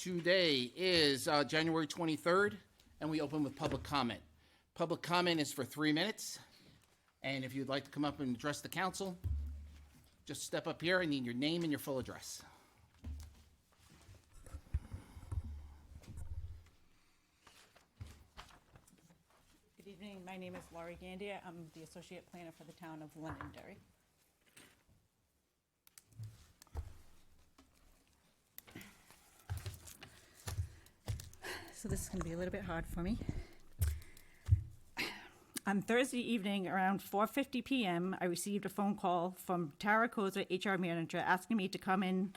Today is January 23rd, and we open with public comment. Public comment is for 3 minutes, and if you'd like to come up and address the council, just step up here. I need your name and your full address. Good evening. My name is Laurie Gandia. I'm the Associate Planner for the town of Londonderry. So this is going to be a little bit hard for me. On Thursday evening around 4:50 p.m., I received a phone call from Tara Kozer, HR manager, asking me to come in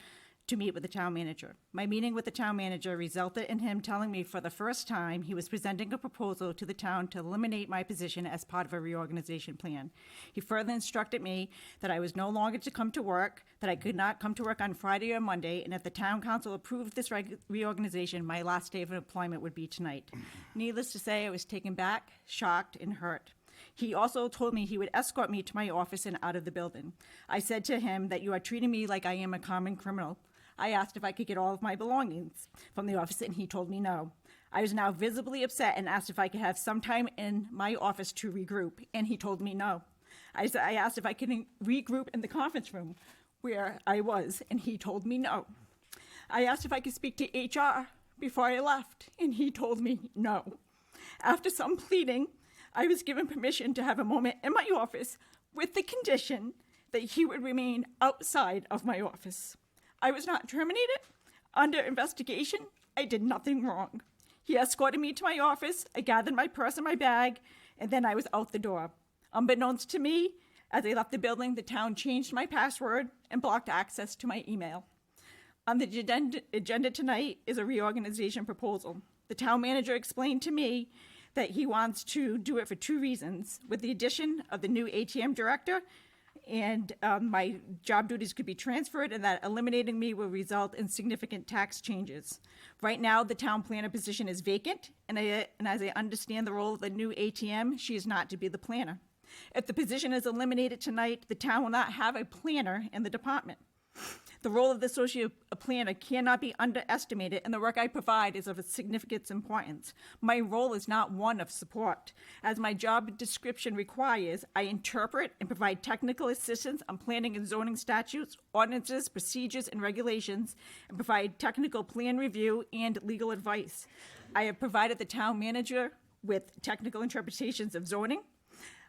to meet with the town manager. My meeting with the town manager resulted in him telling me for the first time he was presenting a proposal to the town to eliminate my position as part of a reorganization plan. He further instructed me that I was no longer to come to work, that I could not come to work on Friday or Monday, and if the town council approved this reorganization, my last day of employment would be tonight. Needless to say, I was taken back, shocked, and hurt. He also told me he would escort me to my office and out of the building. I said to him that you are treating me like I am a common criminal. I asked if I could get all of my belongings from the office, and he told me no. I was now visibly upset and asked if I could have some time in my office to regroup, and he told me no. I asked if I could regroup in the conference room where I was, and he told me no. I asked if I could speak to HR before I left, and he told me no. After some pleading, I was given permission to have a moment in my office with the condition that he would remain outside of my office. I was not terminated. Under investigation, I did nothing wrong. He escorted me to my office, I gathered my purse and my bag, and then I was out the door. Unbeknownst to me, as I left the building, the town changed my password and blocked access to my email. On the agenda tonight is a reorganization proposal. The town manager explained to me that he wants to do it for 2 reasons. With the addition of the new ATM director, and my job duties could be transferred, and that eliminating me will result in significant tax changes. Right now, the town planner position is vacant, and as I understand the role of the new ATM, she is not to be the planner. If the position is eliminated tonight, the town will not have a planner in the department. The role of the associate planner cannot be underestimated, and the work I provide is of significant importance. My role is not one of support. As my job description requires, I interpret and provide technical assistance on planning and zoning statutes, ordinances, procedures, and regulations, and provide technical plan review and legal advice. I have provided the town manager with technical interpretations of zoning,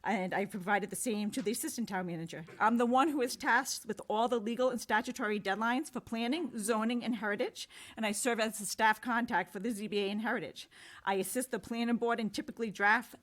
and I provided the same to the assistant town manager. I'm the one who is tasked with all the legal and statutory deadlines for planning, zoning, and heritage, and I serve as the staff contact for the ZBA and heritage. I assist the planning board and typically draft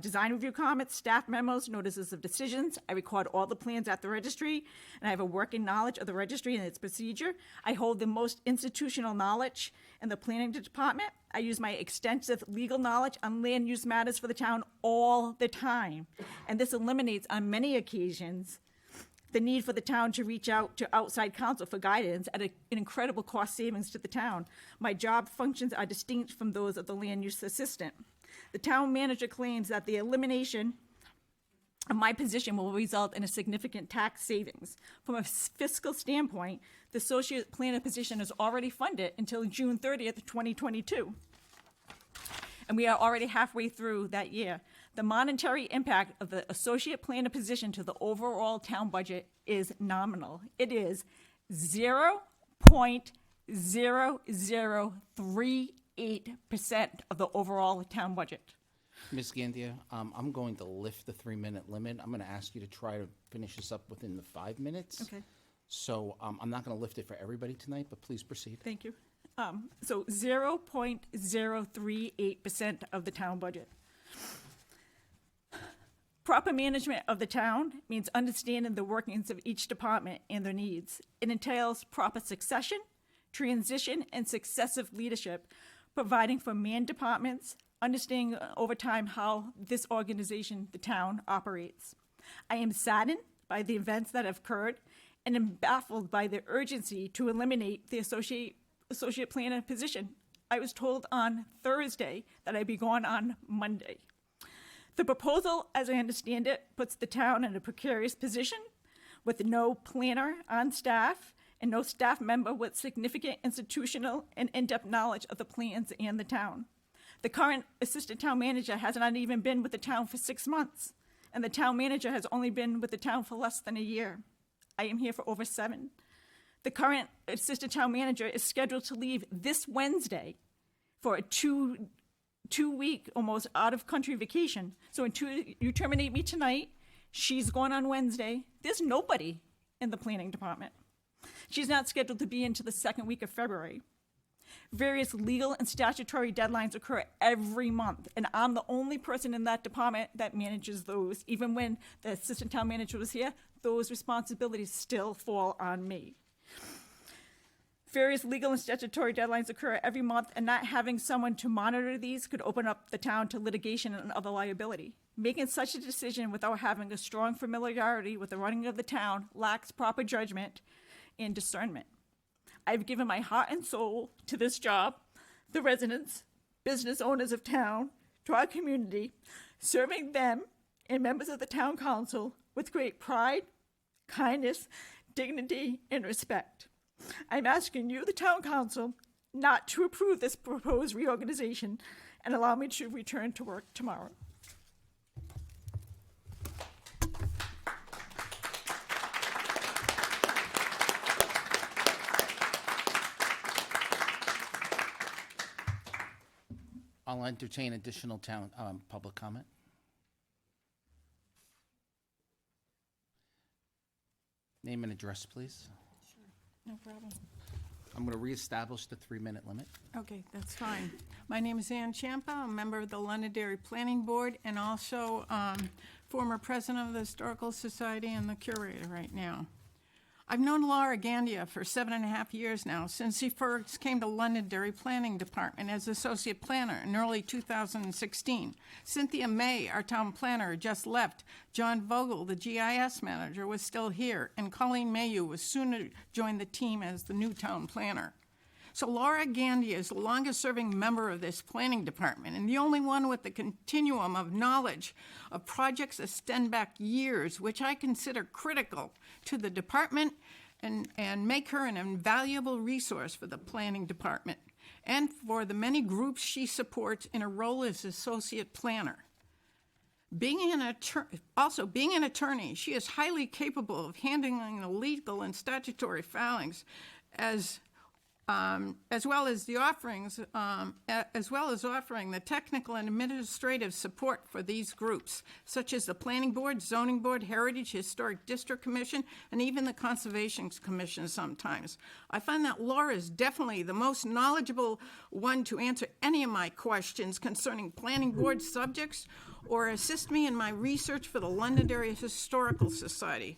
design review comments, staff memos, notices of decisions. I record all the plans at the registry, and I have a working knowledge of the registry and its procedure. I hold the most institutional knowledge in the planning department. I use my extensive legal knowledge on land use matters for the town all the time. And this eliminates, on many occasions, the need for the town to reach out to outside counsel for guidance at an incredible cost savings to the town. My job functions are distinct from those of the land use assistant. The town manager claims that the elimination of my position will result in a significant tax savings. From a fiscal standpoint, the associate planner position is already funded until June 30th, 2022. And we are already halfway through that year. The monetary impact of the associate planner position to the overall town budget is nominal. It is 0.0038% of the overall town budget. Ms. Gandia, I'm going to lift the 3-minute limit. I'm going to ask you to try to finish this up within the 5 minutes. Okay. So I'm not going to lift it for everybody tonight, but please proceed. Thank you. So 0.038% of the town budget. Proper management of the town means understanding the workings of each department and their needs. It entails proper succession, transition, and successive leadership, providing for manned departments, understanding over time how this organization, the town, operates. I am saddened by the events that have occurred and am baffled by the urgency to eliminate the associate planner position. I was told on Thursday that I'd be gone on Monday. The proposal, as I understand it, puts the town in a precarious position with no planner on staff and no staff member with significant institutional and in-depth knowledge of the plans and the town. The current assistant town manager has not even been with the town for 6 months, and the town manager has only been with the town for less than a year. I am here for over 7. The current assistant town manager is scheduled to leave this Wednesday for a two-week, almost out-of-country vacation. So you terminate me tonight, she's gone on Wednesday. There's nobody in the planning department. She's not scheduled to be into the second week of February. Various legal and statutory deadlines occur every month, and I'm the only person in that department that manages those. Even when the assistant town manager was here, those responsibilities still fall on me. Various legal and statutory deadlines occur every month, and not having someone to monitor these could open up the town to litigation and other liability. Making such a decision without having a strong familiarity with the running of the town lacks proper judgment and discernment. I've given my heart and soul to this job, the residents, business owners of town, to our community, serving them and members of the town council with great pride, kindness, dignity, and respect. I'm asking you, the town council, not to approve this proposed reorganization and allow me to return to work tomorrow. I'll entertain additional public comment. Name and address, please. No problem. I'm going to reestablish the 3-minute limit. Okay, that's fine. My name is Ann Champa. I'm a member of the Londonderry Planning Board and also former president of the Historical Society and the curator right now. I've known Laura Gandia for 7.5 years now, since she first came to Londonderry Planning Department as associate planner in early 2016. Cynthia May, our town planner, had just left. John Vogel, the GIS manager, was still here, and Colleen Mayu was soon to join the team as the new town planner. So Laura Gandia is the longest-serving member of this planning department and the only one with the continuum of knowledge of projects that extend back years, which I consider critical to the department and make her an invaluable resource for the planning department and for the many groups she supports in her role as associate planner. Being an attorney, she is highly capable of handling the legal and statutory filings as well as offering the technical and administrative support for these groups, such as the Planning Board, Zoning Board, Heritage, Historic District Commission, and even the Conservation Commission sometimes. I find that Laura is definitely the most knowledgeable one to answer any of my questions concerning Planning Board subjects or assist me in my research for the Londonderry Historical Society.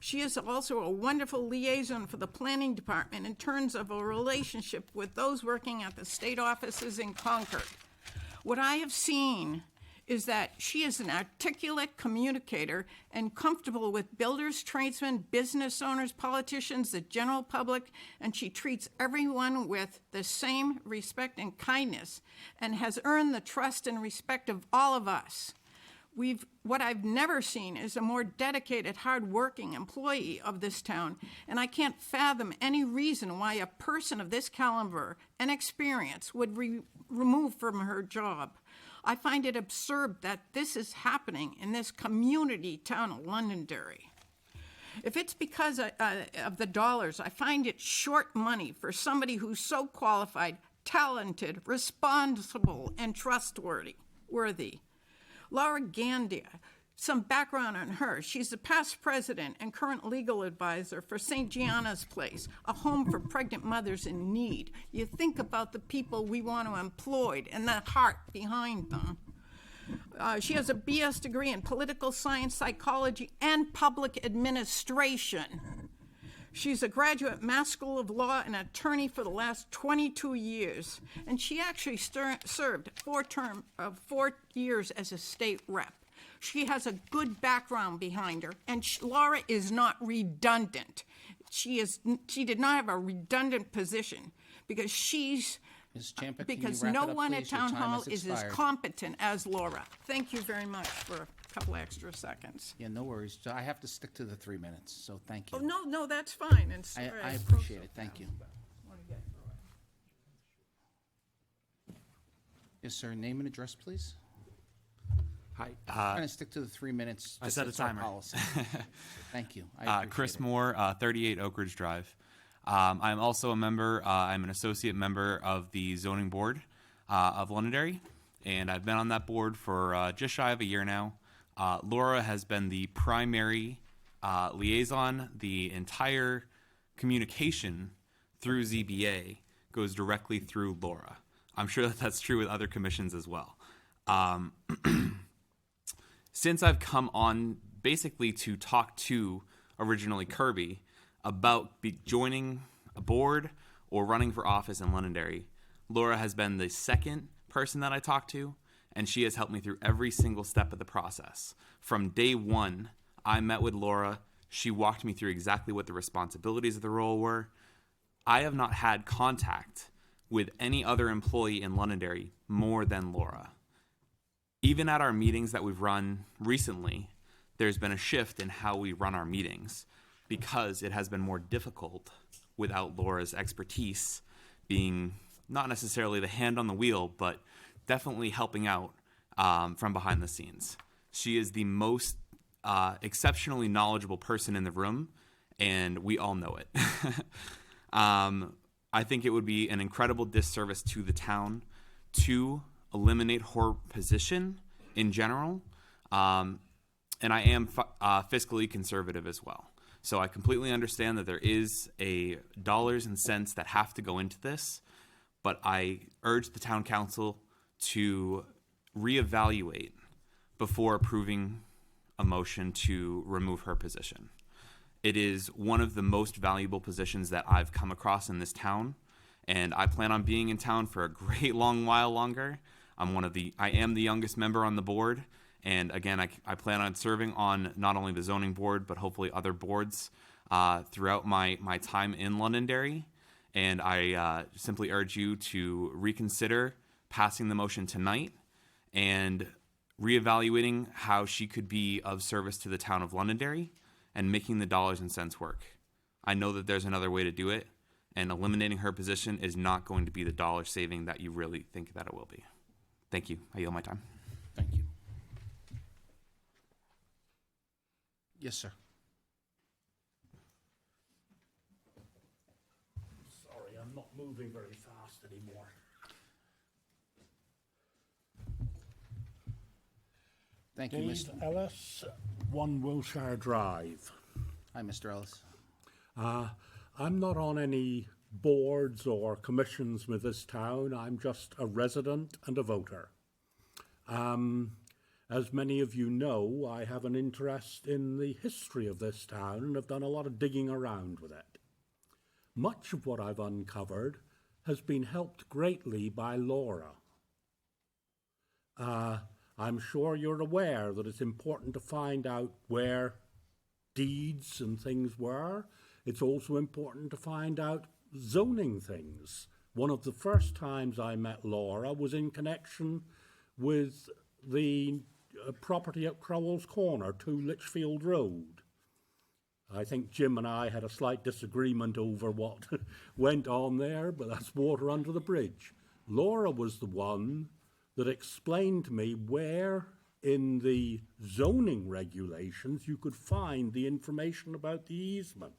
She is also a wonderful liaison for the planning department in terms of a relationship with those working at the state offices in Concord. What I have seen is that she is an articulate communicator and comfortable with builders, tradesmen, business owners, politicians, the general public, and she treats everyone with the same respect and kindness and has earned the trust and respect of all of us. What I've never seen is a more dedicated, hard-working employee of this town, and I can't fathom any reason why a person of this caliber and experience would remove from her job. I find it absurd that this is happening in this community town of Londonderry. If it's because of the dollars, I find it short money for somebody who's so qualified, talented, responsible, and trustworthy. Laura Gandia, some background on her. She's the past president and current legal advisor for St. Gianna's Place, a home for pregnant mothers in need. You think about the people we want to employ and the heart behind them. She has a BS degree in political science, psychology, and public administration. She's a graduate Mass School of Law and attorney for the last 22 years, and she actually served 4 years as a state rep. She has a good background behind her, and Laura is not redundant. She did not have a redundant position because she's Ms. Champa, can you because wrap no it up, one at please? Your Town time Hall has is as expired. competent as Laura. Thank you very much for a couple extra seconds. Yeah, no worries. I have to stick to the 3 minutes, so thank Oh, you. no, that's fine. And sorry, I spoke appreciate so it. Thank you. fast, but wanna get through it. Yes, sir. Name and address, please. Hi, Trying to stick to the 3 minutes. I just set a it's our timer. policy. Thank you. I appreciate Chris it. Moore, 38 Oak Ridge Drive. I'm also a member, I'm an associate member of the zoning board of Londonderry, and I've been on that board for just shy of a year now. Laura has been the primary liaison. The entire communication through ZBA goes directly through Laura. I'm sure that that's true with other commissions as well. Since I've come on basically to talk to originally Kirby about joining a board or running for office in Londonderry, Laura has been the second person that I talked to, and she has helped me through every single step of the process. From day one, I met with Laura. She walked me through exactly what the responsibilities of the role were. I have not had contact with any other employee in Londonderry more than Laura. Even at our meetings that we've run recently, there's been a shift in how we run our meetings because it has been more difficult without Laura's expertise being not necessarily the hand on the wheel, but definitely helping out from behind the scenes. She is the most exceptionally knowledgeable person in the room, and we all know it. I think it would be an incredible disservice to the town to eliminate her position in general. And I am fiscally conservative as well. So I completely understand that there is a dollars and cents that have to go into this, but I urge the town council to reevaluate before approving a motion to remove her position. It is one of the most valuable positions that I've come across in this town, and I plan on being in town for a great long while longer. I am the youngest member on the board, and again, I plan on serving on not only the zoning board, but hopefully other boards throughout my time in Londonderry. And I simply urge you to reconsider passing the motion tonight and reevaluating how she could be of service to the town of Londonderry and making the dollars and cents work. I know that there's another way to do it, and eliminating her position is not going to be the dollar saving that you really think that it will be. Thank you. I yield my time. Thank you. Yes, sir. Sorry, I'm not moving very fast anymore. Thank you, Dave Mr. Ellis, 1 Wilshire Drive. Hi, Mr. Ellis. I'm not on any boards or commissions with this town. I'm just a resident and a voter. As many of you know, I have an interest in the history of this town and have done a lot of digging around with it. Much of what I've uncovered has been helped greatly by Laura. I'm sure you're aware that it's important to find out where deeds and things were. It's also important to find out zoning things. One of the first times I met Laura was in connection with the property at Crowell's Corner, 2 Litchfield Road. I think Jim and I had a slight disagreement over what went on there, but that's water under the bridge. Laura was the one that explained to me where in the zoning regulations you could find the information about the easement.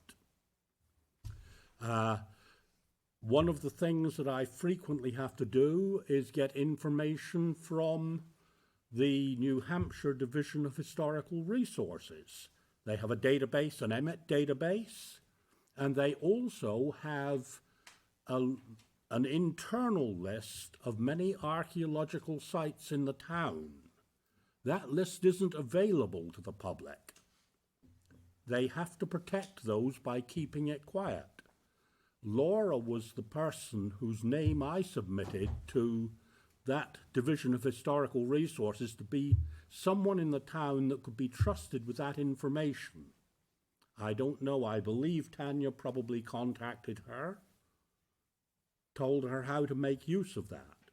One of the things that I frequently have to do is get information from the New Hampshire Division of Historical Resources. They have a database, an Emmett database, and they also have an internal list of many archaeological sites in the town. That list isn't available to the public. They have to protect those by keeping it quiet. Laura was the person whose name I submitted to that Division of Historical Resources to be someone in the town that could be trusted with that information. I don't know, I believe Tanya probably contacted her. told her how to make use of that.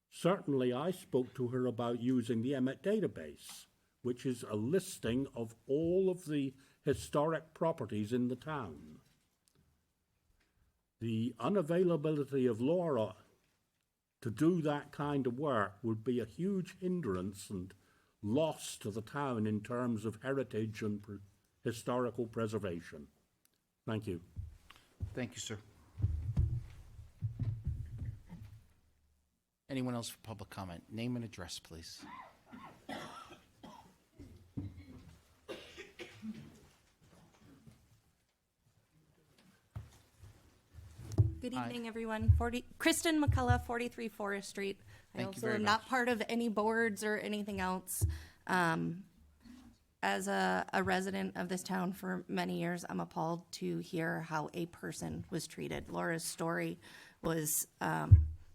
Certainly, I spoke to her about using the Emmett database, which is a listing of all of the historic properties in the town. The unavailability of Laura to do that kind of work would be a huge hindrance and loss to the town in terms of heritage and historical preservation. Thank you. Thank you, sir. Anyone else for public comment? Name and address, please. Good evening, everyone. Kristen McCullough, 43 Forest Street. I Thank you also very am much. not part of any boards or anything else. As a resident of this town for many years, I'm appalled to hear how a person was treated. Laura's story was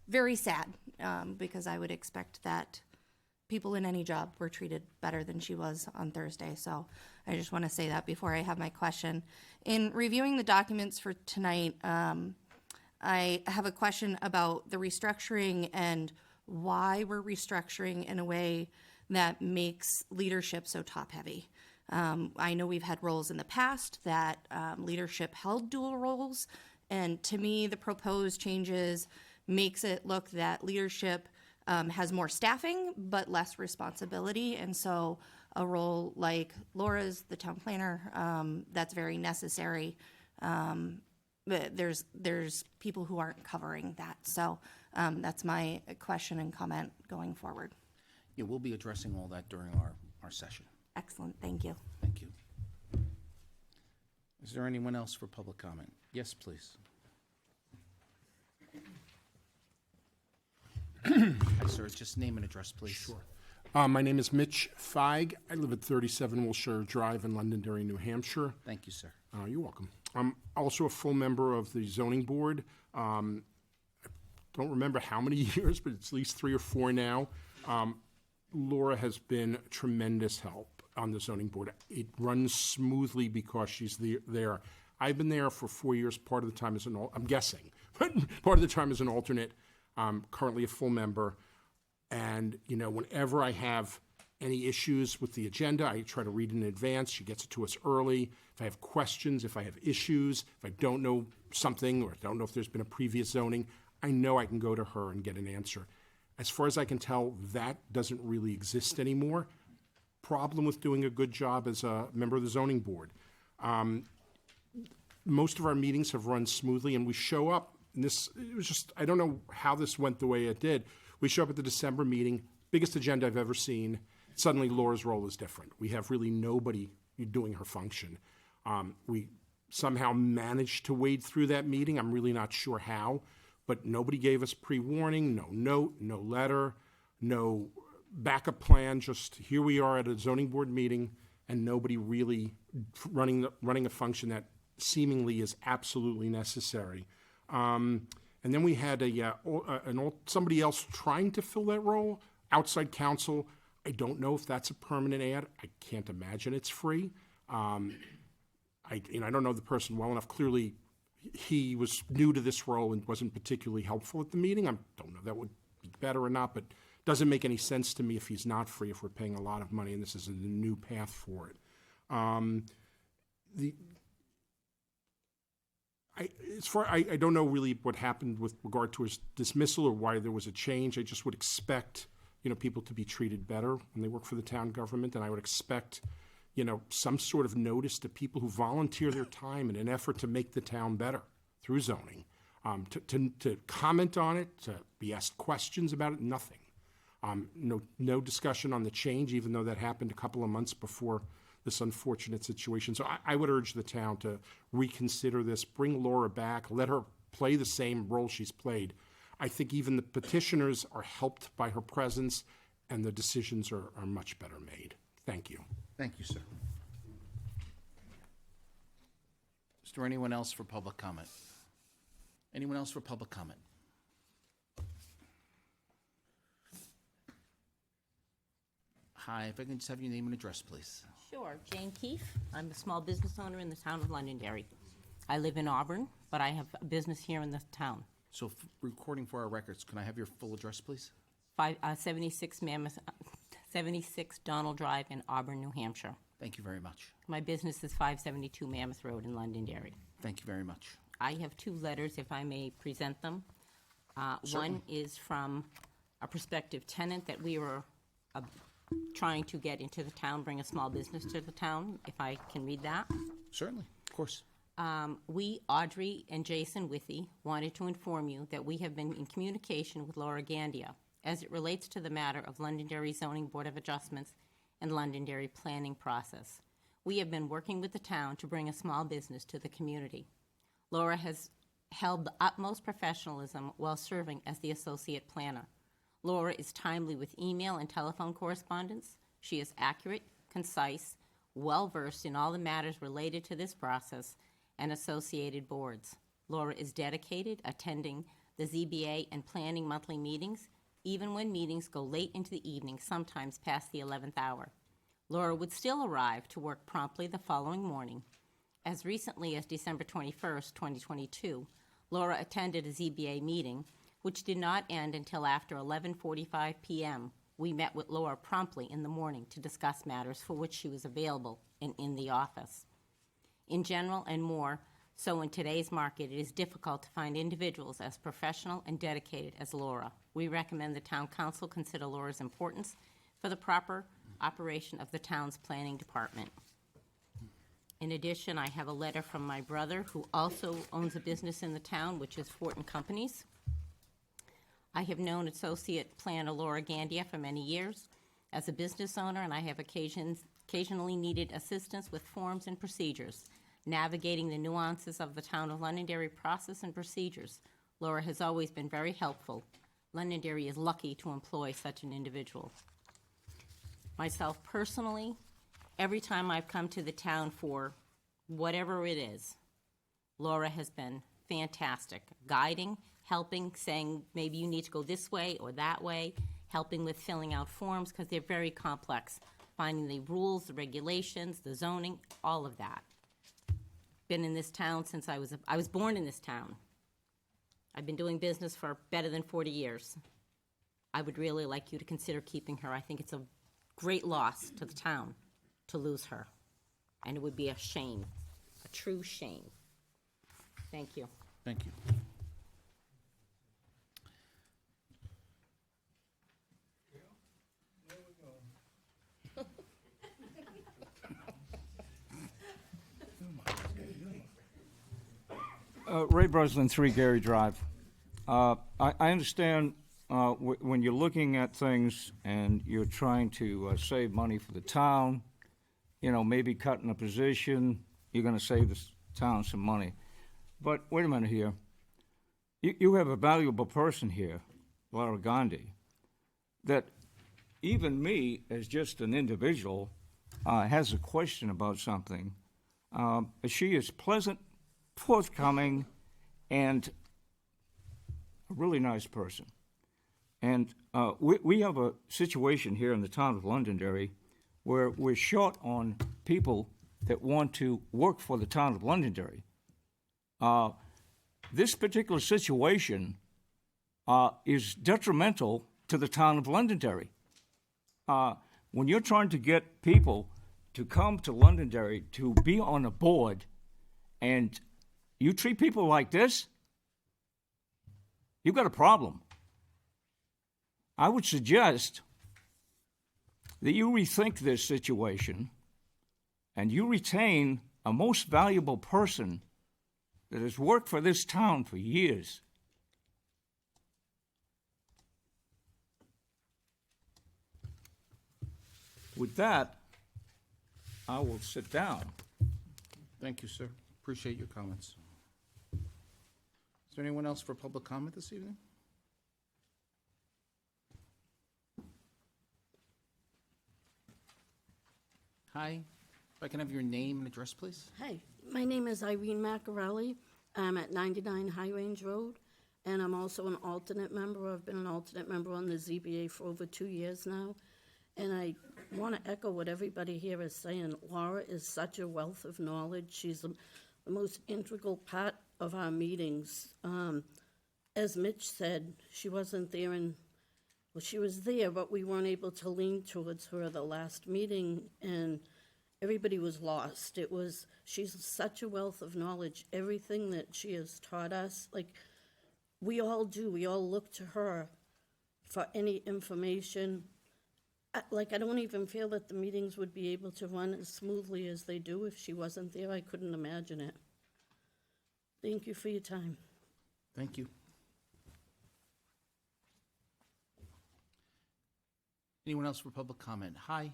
very sad because I would expect that people in any job were treated better than she was on Thursday. So I just want to say that before I have my question. In reviewing the documents for tonight, I have a question about the restructuring and why we're restructuring in a way that makes leadership so top-heavy. I know we've had roles in the past that leadership held dual roles, and to me, the proposed changes makes it look that leadership has more staffing but less responsibility, and so a role like Laura's, the town planner, that's very necessary. But there's people who aren't covering that, so that's my question and comment going forward. Yeah, we'll be addressing all that during our session. Excellent, thank you. Thank you. Is there anyone else for public comment? Yes, please. Hi, sir, just name and address, please. Sure. My name is Mitch Feig. I live at 37 Wilshire Drive in Londonderry, New Hampshire. Thank you, sir. You're welcome. I'm also a full member of the zoning board. I don't remember how many years, but it's at least 3 or 4 now. Laura has been a tremendous help on the zoning board. It runs smoothly because she's there. I've been there for 4 years, part of the time as I'm guessing, but part of the time as an alternate. I'm currently a full member. And, you know, whenever I have any issues with the agenda, I try to read in advance. She gets it to us early. If I have questions, if I have issues, if I don't know something or don't know if there's been a previous zoning, I know I can go to her and get an answer. As far as I can tell, that doesn't really exist anymore. Problem with doing a good job as a member of the zoning board. Most of our meetings have run smoothly, and we show up, and it was just, I don't know how this went the way it did. We show up at the December meeting, biggest agenda I've ever seen. Suddenly Laura's role is different. We have really nobody doing her function. We somehow managed to wade through that meeting. I'm really not sure how, but nobody gave us pre-warning, no note, no letter, no backup plan. Just here we are at a zoning board meeting and nobody really running a function that seemingly is absolutely necessary. And then we had somebody else trying to fill that role, outside counsel. I don't know if that's a permanent ad. I can't imagine it's free. I don't know the person well enough. Clearly, he was new to this role and wasn't particularly helpful at the meeting. I don't know if that would be better or not, but it doesn't make any sense to me if he's not free, if we're paying a lot of money and this is a new path for it. I don't know really what happened with regard to his dismissal or why there was a change. I just would expect, people to be treated better when they work for the town government, and I would expect, some sort of notice to people who volunteer their time in an effort to make the town better through zoning, to comment on it, to be asked questions about it. Nothing. No discussion on the change, even though that happened a couple of months before this unfortunate situation. So I would urge the town to reconsider this, bring Laura back, let her play the same role she's played. I think even the petitioners are helped by her presence, and the decisions are much better made. Thank you. Thank you, sir. Is there anyone else for public comment? Anyone else for public comment? Hi, if I can just have your name and address, please. Sure, Jane Keefe. I'm a small business owner in the town of Londonderry. I live in Auburn, but I have a business here in the town. So recording for our records, can I have your full address, please? 76 Donald Drive in Auburn, New Hampshire. Thank you very much. My business is 572 Mammoth Road in Londonderry. Thank you very much. I have two letters, if I may present them. One is from a prospective tenant that we were trying to get into the town, bring a small business to the town, if I can read that. Certainly, of course. We, Audrey and Jason Withy, wanted to inform you that we have been in communication with Laura Gandia as it relates to the matter of Londonderry Zoning Board of Adjustments and Londonderry planning process. We have been working with the town to bring a small business to the community. Laura has held the utmost professionalism while serving as the associate planner. Laura is timely with email and telephone correspondence. She is accurate, concise, well-versed in all the matters related to this process and associated boards. Laura is dedicated, attending the ZBA and planning monthly meetings, even when meetings go late into the evening, sometimes past the 11th hour. Laura would still arrive to work promptly the following morning. As recently as December 21st, 2022, Laura attended a ZBA meeting, which did not end until after 11:45 p.m. We met with Laura promptly in the morning to discuss matters for which she was available and in the office. In general and more so in today's market, it is difficult to find individuals as professional and dedicated as Laura. We recommend the town council consider Laura's importance for the proper operation of the town's planning department. In addition, I have a letter from my brother, who also owns a business in the town, which is Fortin Companies. I have known Associate Planner Laura Gandia for many years as a business owner, and I have occasionally needed assistance with forms and procedures, navigating the nuances of the town of Londonderry process and procedures. Laura has always been very helpful. Londonderry is lucky to employ such an individual. Myself personally, every time I've come to the town for whatever it is, Laura has been fantastic, guiding, helping, saying maybe you need to go this way or that way, helping with filling out forms because they're very complex, finding the rules, the regulations, the zoning, all of that. Been in this town since I was born in this town. I've been doing business for better than 40 years. I would really like you to consider keeping her. I think it's a great loss to the town to lose her, and it would be a shame, a true shame. Thank you. Thank you. Ray Breslin, 3 Gary Drive. I understand when you're looking at things and you're trying to save money for the town, you know, maybe cutting a position, you're going to save the town some money. But wait a minute here. You have a valuable person here, Laura Gandhi, that even me, as just an individual, has a question about something. She is pleasant, forthcoming, and a really nice person. And we have a situation here in the town of Londonderry where we're short on people that want to work for the town of Londonderry. This particular situation is detrimental to the town of Londonderry. When you're trying to get people to come to Londonderry to be on a board and you treat people like this, you've got a problem. I would suggest that you rethink this situation and you retain a most valuable person that has worked for this town for years. With that, I will sit down. Thank you, sir. Appreciate your comments. Is there anyone else for public comment this evening? Hi, if I can have your name and address, please? Hi, my name is Irene Macarelli. I'm at 99 High Range Road, and I'm also an alternate member. I've been an alternate member on the ZBA for over 2 years now, and I want to echo what everybody here is saying. Laura is such a wealth of knowledge. She's the most integral part of our meetings. as Mitch said, she wasn't there and, well, she was there, but we weren't able to lean towards her the last meeting, and everybody was lost. She's such a wealth of knowledge. Everything that she has taught us, like, we all do. We all look to her for any information. I don't even feel that the meetings would be able to run as smoothly as they do if she wasn't there. I couldn't imagine it. Thank you for your time. Thank you. Anyone else for public comment? Hi.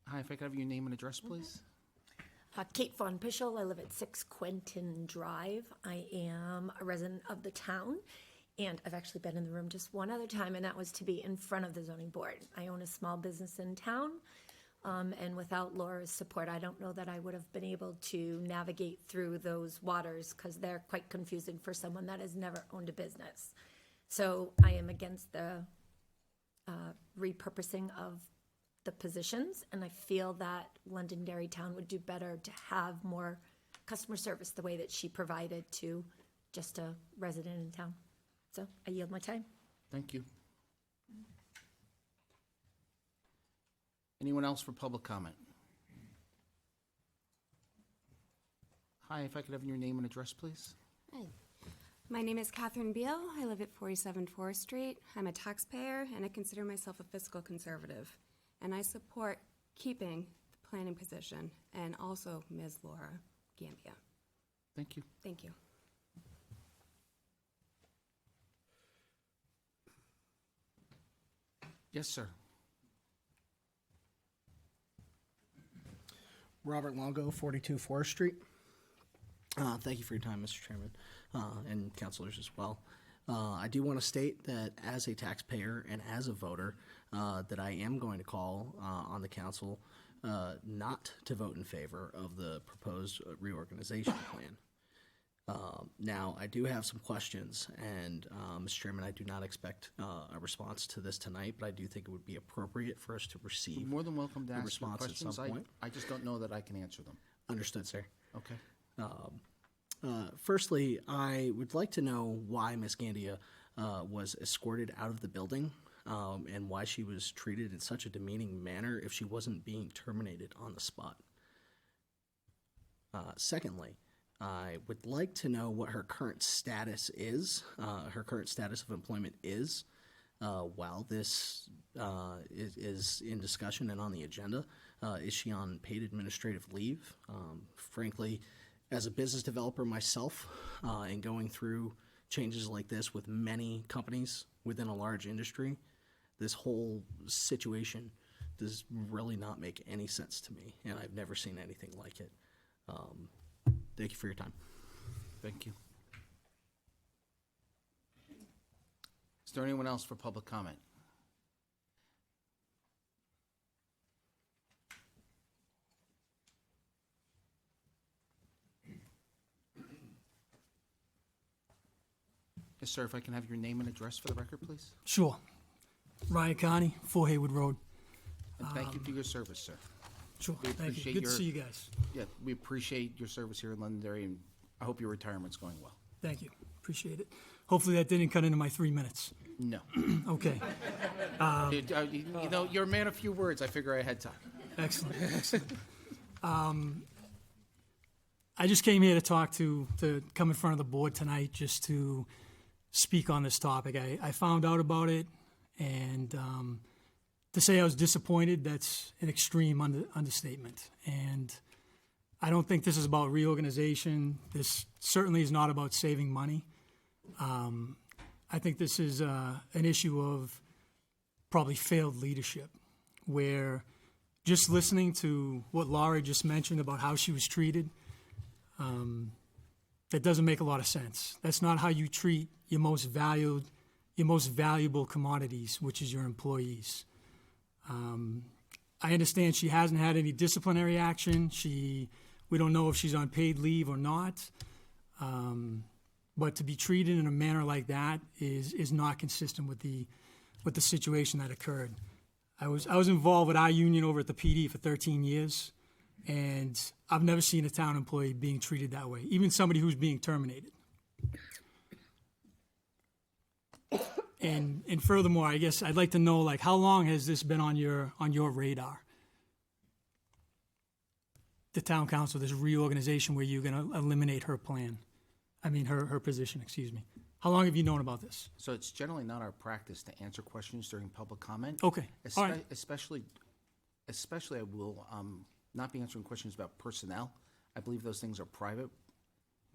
Hi, if I could have your name and address, please? Kate Von Pischel. I live at 6 Quentin Drive. I am a resident of the town, and I've actually been in the room just one other time, and that was to be in front of the zoning board. I own a small business in town, and without Laura's support, I don't know that I would have been able to navigate through those waters, because they're quite confusing for someone that has never owned a business. So I am against the repurposing of the positions, and I feel that Londonderry Town would do better to have more customer service the way that she provided to just a resident in town. So I yield my time. Thank you. Anyone else for public comment? Hi, if I could have your name and address, please? Hi. My name is Catherine Beal. I live at 47 Forest Street. I'm a taxpayer, and I consider myself a fiscal conservative. And I support keeping the planning position and also Ms. Laura Gambia. Thank you. Thank you. Yes, sir. Robert Longo, 42 Forest Street. Thank you for your time, Mr. Chairman, and councilors as well. I do want to state that as a taxpayer and as a voter, that I am going to call on the council not to vote in favor of the proposed reorganization plan. Now, I do have some questions, and Mr. Chairman, I do not expect a response to this tonight, but I do think it would be appropriate for us to receive You're more than welcome to a ask your response at some questions. point. I just don't know that I can answer them. Understood, sir. Okay. Firstly, I would like to know why Ms. Gandia was escorted out of the building and why she was treated in such a demeaning manner if she wasn't being terminated on the spot. Secondly, I would like to know what her current status is, her current status of employment is, while this is in discussion and on the agenda. Is she on paid administrative leave? Frankly, as a business developer myself, and going through changes like this with many companies within a large industry, this whole situation does really not make any sense to me, and I've never seen anything like it. Thank you for your time. Thank you. Is there anyone else for public comment? Yes, sir, if I can have your name and address for the record, please? Sure. Ryan Connie, 4 Haywood Road. And thank you for your service, sir. Sure, We thank you. appreciate Good to your- see you guys. Yeah, we appreciate your service here in Londonderry, and I hope your retirement's going well. Thank you, appreciate it. Hopefully that didn't cut into my 3 minutes. No. Okay, You know, you're a man of few words. I figure I had time. excellent, excellent. I just came here to come in front of the board tonight just to speak on this topic. I found out about it, and to say I was disappointed, that's an extreme understatement. And I don't think this is about reorganization. This certainly is not about saving money. I think this is an issue of probably failed leadership, where just listening to what Laura just mentioned about how she was treated, that doesn't make a lot of sense. That's not how you treat your most valuable commodities, which is your employees. I understand she hasn't had any disciplinary action. We don't know if she's on paid leave or not. But to be treated in a manner like that is not consistent with the situation that occurred. I was involved with our union over at the PD for 13 years, and I've never seen a town employee being treated that way, even somebody who's being terminated. And furthermore, I guess I'd like to know, like, how long has this been on your radar? The town council, this reorganization where you're gonna eliminate her position, excuse me. How long have you known about this? So it's generally not our practice to answer questions during public comment. Okay, all right. Especially I will not be answering questions about personnel. I believe those things are private,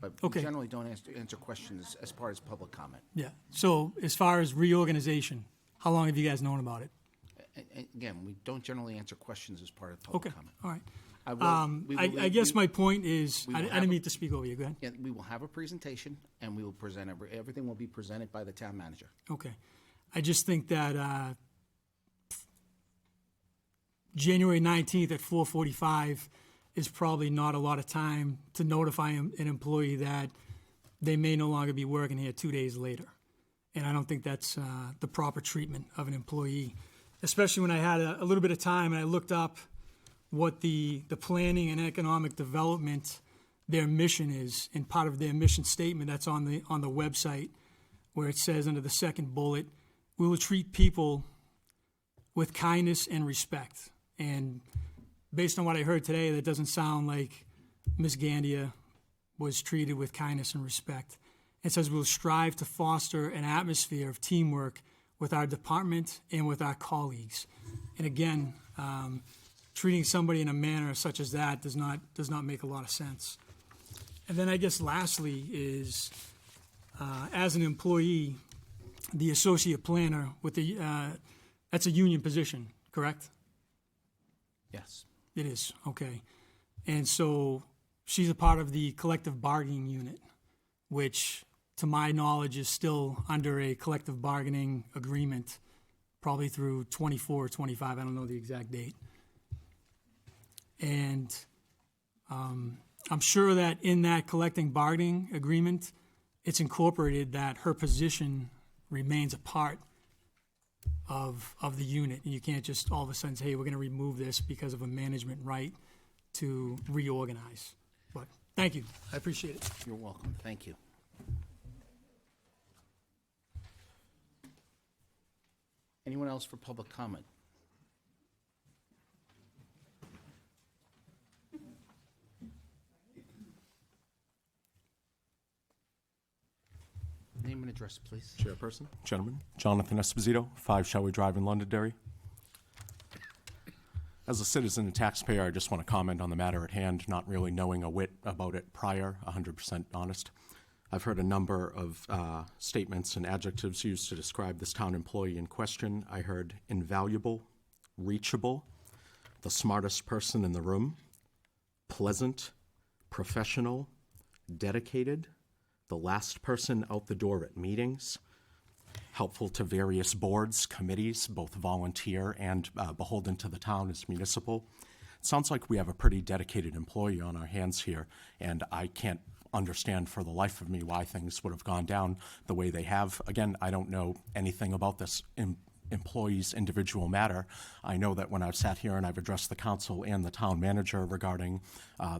but Okay. we generally don't answer questions as part of public comment. Yeah, so as far as reorganization, how long have you guys known about it? Again, we don't generally answer questions as part of Okay, public comment. all right. We will I guess we- my point is, we I will didn't have mean to speak over you, go ahead. Yeah, we will have a presentation, and we will present, everything will be presented by the town manager. Okay. I just think that January 19th at 4:45 is probably not a lot of time to notify an employee that they may no longer be working here 2 days later. And I don't think that's the proper treatment of an employee, especially when I had a little bit of time and I looked up what the planning and economic development, their mission is, and part of their mission statement that's on the website, where it says under the second bullet, we will treat people with kindness and respect. And based on what I heard today, that doesn't sound like Ms. Gandia was treated with kindness and respect. It says we'll strive to foster an atmosphere of teamwork with our department and with our colleagues. And again, treating somebody in a manner such as that does not make a lot of sense. And then I guess lastly is, as an employee, the associate planner with the, that's a union position, correct? Yes. It is, okay. And so she's a part of the collective bargaining unit, which to my knowledge is still under a collective bargaining agreement, probably through 24 or 25, I don't know the exact date. And I'm sure that in that collective bargaining agreement, it's incorporated that her position remains a part of the unit. And you can't just all of a sudden say, hey, we're going to remove this because of a management right to reorganize. But thank you. I appreciate it. You're welcome. Thank you. Anyone else for public comment? Name and address, please. Chairperson, gentlemen, Jonathan Esposito, 5 Shelley Drive in Londonderry. As a citizen and taxpayer, I just want to comment on the matter at hand, not really knowing a whit about it prior, 100% honest. I've heard a number of statements and adjectives used to describe this town employee in question. I heard invaluable, reachable, the smartest person in the room, pleasant, professional, dedicated, the last person out the door at meetings, helpful to various boards, committees, both volunteer and beholden to the town as municipal. It sounds like we have a pretty dedicated employee on our hands here, and I can't understand for the life of me why things would have gone down the way they have. Again, I don't know anything about this employee's individual matter. I know that when I've sat here and I've addressed the council and the town manager regarding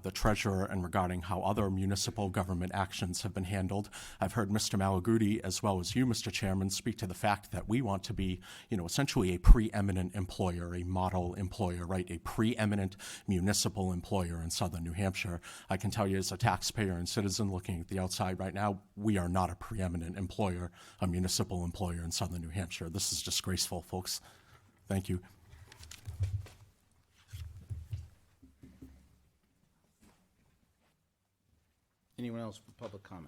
the treasurer and regarding how other municipal government actions have been handled, I've heard Mr. Malaguti, as well as you, Mr. Chairman, speak to the fact that we want to be, essentially a preeminent employer, a model employer, right? A preeminent municipal employer in southern New Hampshire. I can tell you as a taxpayer and citizen looking at the outside right now, we are not a preeminent employer, a municipal employer in southern New Hampshire. This is disgraceful, folks. Thank you. Anyone else for public comment?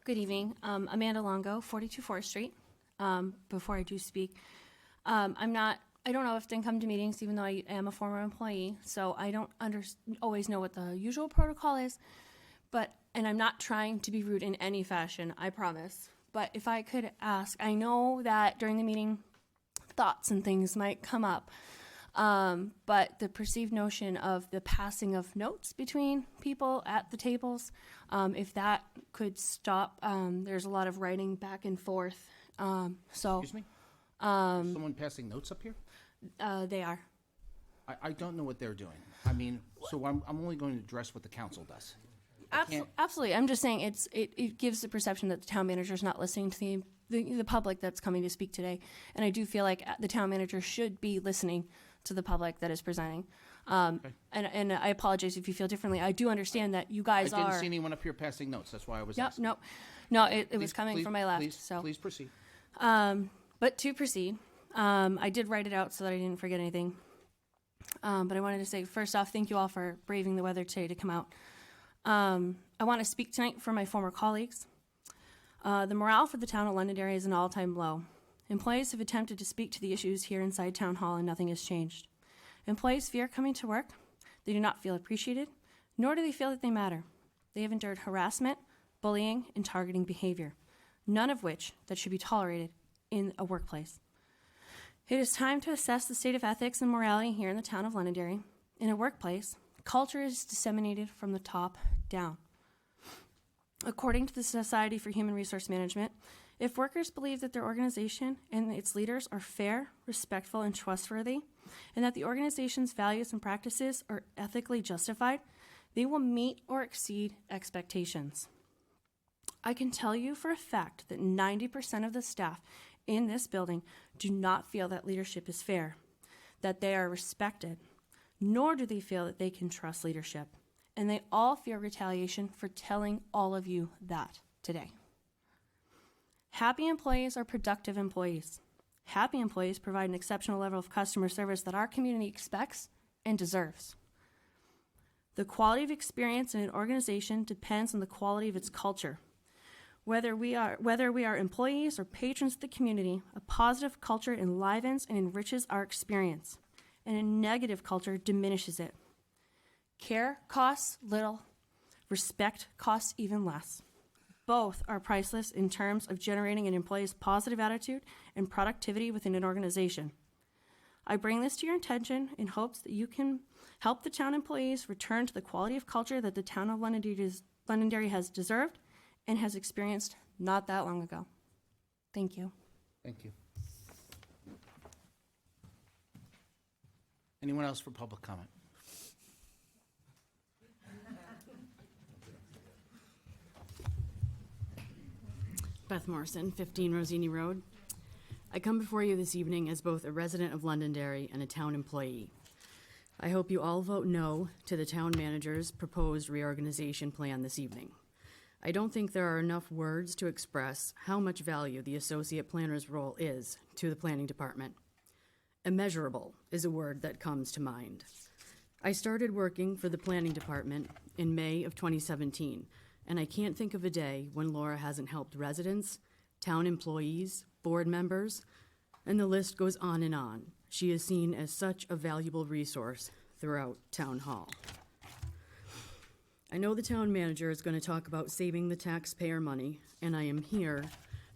Good evening. Amanda Longo, 42 4th Street. Before I do speak, I don't often come to meetings, even though I am a former employee, so I don't always know what the usual protocol is, and I'm not trying to be rude in any fashion, I promise. But if I could ask, I know that during the meeting, thoughts and things might come up, but the perceived notion of the passing of notes between people at the tables, if that could stop, there's a lot of writing back and forth. Excuse me? Someone passing notes up here? They are. I don't know what they're doing. I mean, so I'm only going to address what the council does. can't- Absolutely. I'm just saying it gives the perception that the town manager is not listening to the public that's coming to speak today. And I do feel like the town manager should be listening to the public that is presenting. And I apologize if you feel differently. I do understand that you I guys didn't are. see anyone up here passing notes. That's why I was Yep, asking. no, it was Please- coming please- from my left. please- So, Please proceed. but to proceed, I did write it out so that I didn't forget anything. But I wanted to say, first off, thank you all for braving the weather today to come out. I want to speak tonight for my former colleagues. The morale for the town of Londonderry is an all-time low. Employees have attempted to speak to the issues here inside Town Hall and nothing has changed. Employees fear coming to work. They do not feel appreciated, nor do they feel that they matter. They have endured harassment, bullying, and targeting behavior, none of which that should be tolerated in a workplace. It is time to assess the state of ethics and morality here in the town of Londonderry. In a workplace, culture is disseminated from the top down. According to the Society for Human Resource Management, if workers believe that their organization and its leaders are fair, respectful, and trustworthy, and that the organization's values and practices are ethically justified, they will meet or exceed expectations. I can tell you for a fact that 90% of the staff in this building do not feel that leadership is fair, that they are respected, nor do they feel that they can trust leadership. And they all fear retaliation for telling all of you that today. Happy employees are productive employees. Happy employees provide an exceptional level of customer service that our community expects and deserves. The quality of experience in an organization depends on the quality of its culture. Whether we are employees or patrons of the community, a positive culture enlivens and enriches our experience, and a negative culture diminishes it. Care costs little, respect costs even less. Both are priceless in terms of generating an employee's positive attitude and productivity within an organization. I bring this to your attention in hopes that you can help the town employees return to the quality of culture that the town of Londonderry has deserved and has experienced not that long ago. Thank you. Thank you. Anyone else for public comment? Beth Morrison, 15 Rosini Road. I come before you this evening as both a resident of Londonderry and a town employee. I hope you all vote no to the town manager's proposed reorganization plan this evening. I don't think there are enough words to express how much value the associate planner's role is to the planning department. Immeasurable is a word that comes to mind. I started working for the planning department in May of 2017, and I can't think of a day when Laura hasn't helped residents, town employees, board members, and the list goes on and on. She is seen as such a valuable resource throughout Town Hall. I know the town manager is going to talk about saving the taxpayer money, and I am here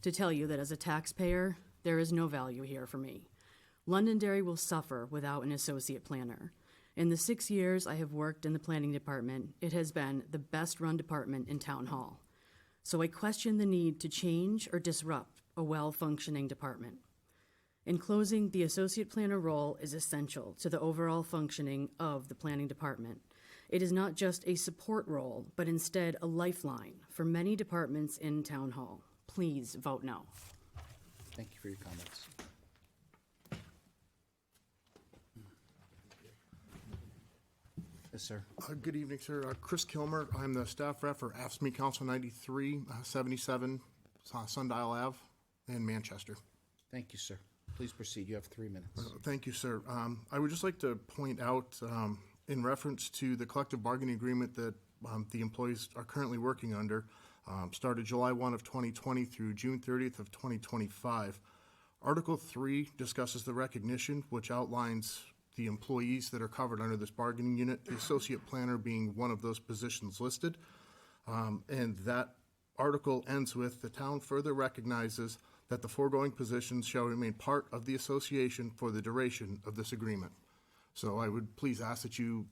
to tell you that as a taxpayer, there is no value here for me. Londonderry will suffer without an associate planner. In the 6 years I have worked in the planning department, it has been the best-run department in Town Hall. So I question the need to change or disrupt a well-functioning department. In closing, the associate planner role is essential to the overall functioning of the planning department. It is not just a support role, but instead a lifeline for many departments in Town Hall. Please vote no. Thank you for your comments. Yes, sir. Good evening, sir. Chris Kilmer. I'm the staff rep for AFSCME Council 9377 Sundial Ave in Manchester. Thank you, sir. Please proceed. You have 3 minutes. Thank you, sir. I would just like to point out, in reference to the collective bargaining agreement that the employees are currently working under, started July 1 of 2020 through June 30th of 2025. Article 3 discusses the recognition, which outlines the employees that are covered under this bargaining unit, the associate planner being one of those positions listed. And that article ends with, the town further recognizes that the foregoing positions shall remain part of the association for the duration of this agreement. So I would please ask that you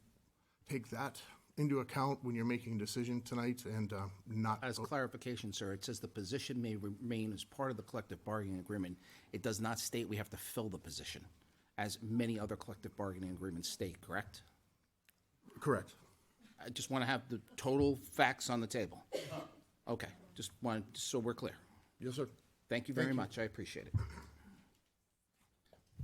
take that into account when you're making a decision tonight and not... As clarification, sir, it says the position may remain as part of the collective bargaining agreement. It does not state we have to fill the position. as many other collective bargaining agreements state, correct? Correct. I just want to have the total facts on the table. Okay, just so we're clear. Yes, sir. Thank you very much, I appreciate it.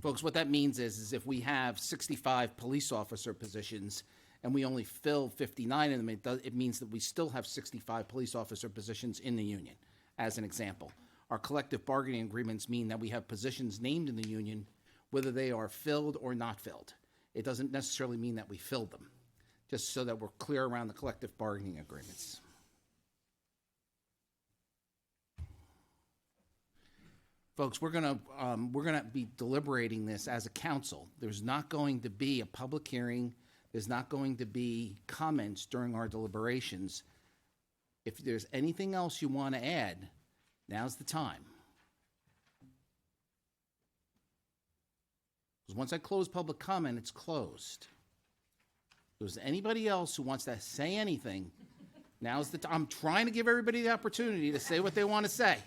Folks, what that means is if we have 65 police officer positions and we only fill 59 of them, it means that we still have 65 police officer positions in the union, as an example. Our collective bargaining agreements mean that we have positions named in the union, whether they are filled or not filled. It doesn't necessarily mean that we filled them, just so that we're clear around the collective bargaining agreements. Folks, we're gonna be deliberating this as a council. There's not going to be a public hearing. There's not going to be comments during our deliberations. If there's anything else you want to add, now's the time. Because once I close public comment, it's closed. If there's anybody else who wants to say anything, now's the time. I'm trying to give everybody the opportunity to say what they want to say.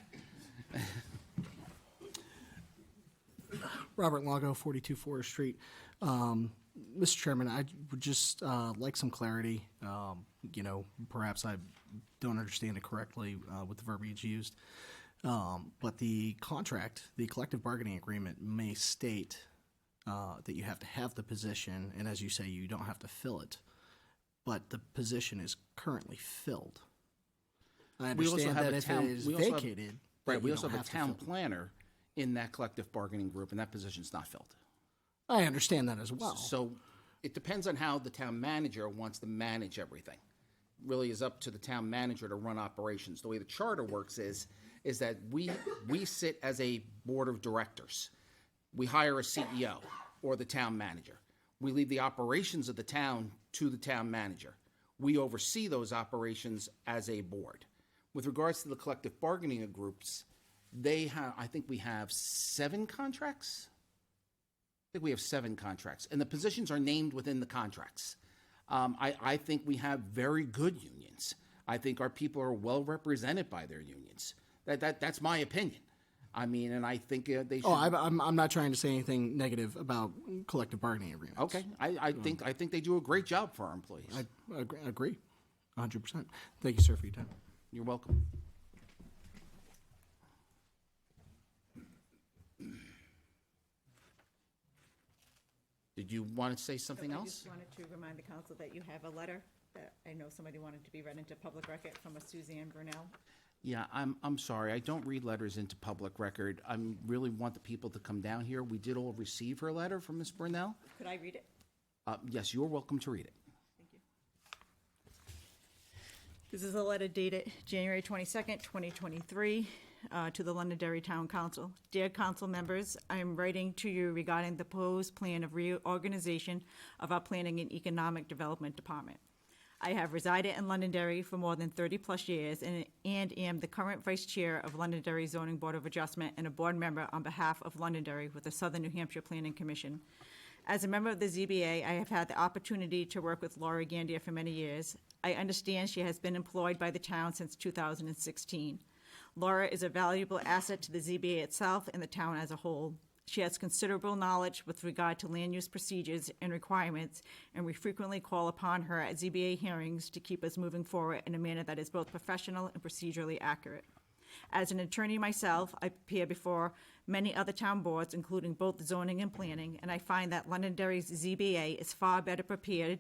Robert Lago, 42 Forest Street. Mr. Chairman, I would just like some clarity. Perhaps I don't understand it correctly with the verbiage used. But the contract, the collective bargaining agreement may state that you have to have the position, and as you say, you don't have to fill it. But the position is currently filled. I understand that if it is vacated, right, we also have a town planner in that collective bargaining group, and that position's not filled. I understand that as well. So it depends on how the town manager wants to manage everything. Really is up to the town manager to run operations. The way the charter works is that we sit as a board of directors. We hire a CEO or the town manager. We leave the operations of the town to the town manager. We oversee those operations as a board. With regards to the collective bargaining groups, I think we have 7 contracts. I think we have 7 contracts, and the positions are named within the contracts. I think we have very good unions. I think our people are well represented by their unions. That's my opinion. I mean, and I think they should. Oh, I'm not trying to say anything negative about collective bargaining agreements. Okay, I think they do a great job for our employees. I agree, 100%. Thank you, sir, for your time. You're welcome. Did you want to say something I else? just wanted to remind the council that you have a letter that I know somebody wanted to be read into public record from a Suzanne Brunel. Yeah, I'm sorry. I don't read letters into public record. I really want the people to come down here. We did all receive her letter from Ms. Brunel. Could I read it? Yes, you're welcome to read it. Thank you. This is a letter dated January 22nd, 2023, to the Londonderry Town Council. Dear council members, I am writing to you regarding the proposed plan of reorganization of our Planning and Economic Development Department. I have resided in Londonderry for more than 30-plus years and am the current vice chair of Londonderry Zoning Board of Adjustment and a board member on behalf of Londonderry with the Southern New Hampshire Planning Commission. As a member of the ZBA, I have had the opportunity to work with Laura Gandia for many years. I understand she has been employed by the town since 2016. Laura is a valuable asset to the ZBA itself and the town as a whole. She has considerable knowledge with regard to land use procedures and requirements, and we frequently call upon her at ZBA hearings to keep us moving forward in a manner that is both professional and procedurally accurate. As an attorney myself, I appear before many other town boards, including both zoning and planning, and I find that Londonderry's ZBA is far better prepared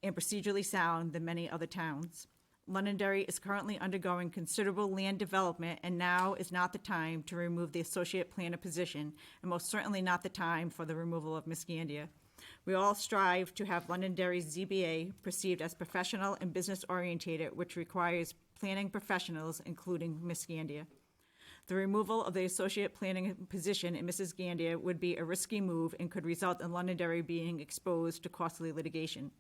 and procedurally sound than many other towns. Londonderry is currently undergoing considerable land development, and now is not the time to remove the associate planner position, and most certainly not the time for the removal of Ms. Gandia. We all strive to have Londonderry's ZBA perceived as professional and business-oriented, which requires planning professionals, including Ms. Gandia. The removal of the associate planning position in Mrs. Gandia would be a risky move and could result in Londonderry being exposed to costly litigation.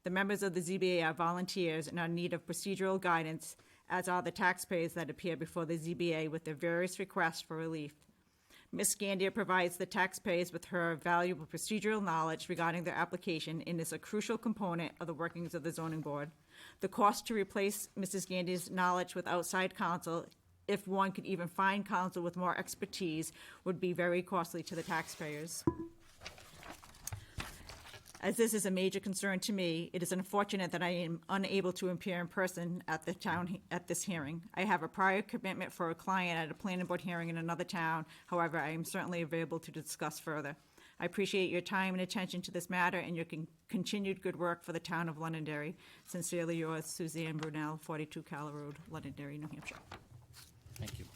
The members of the ZBA are volunteers and are in need of procedural guidance, as are the taxpayers that appear before the ZBA with their various requests for relief. Ms. Gandia provides the taxpayers with her valuable procedural knowledge regarding their application and is a crucial component of the workings of the zoning board. The cost to replace Mrs. Gandia's knowledge with outside counsel, if one could even find counsel with more expertise, would be very costly to the taxpayers. As this is a major concern to me, it is unfortunate that I am unable to appear in person at at this hearing. I have a prior commitment for a client at a planning board hearing in another town. However, I am certainly available to discuss further. I appreciate your time and attention to this matter and your continued good work for the town of Londonderry. Sincerely yours, Suzanne Brunel, 42 Calla Road, Londonderry, New Hampshire. Thank you.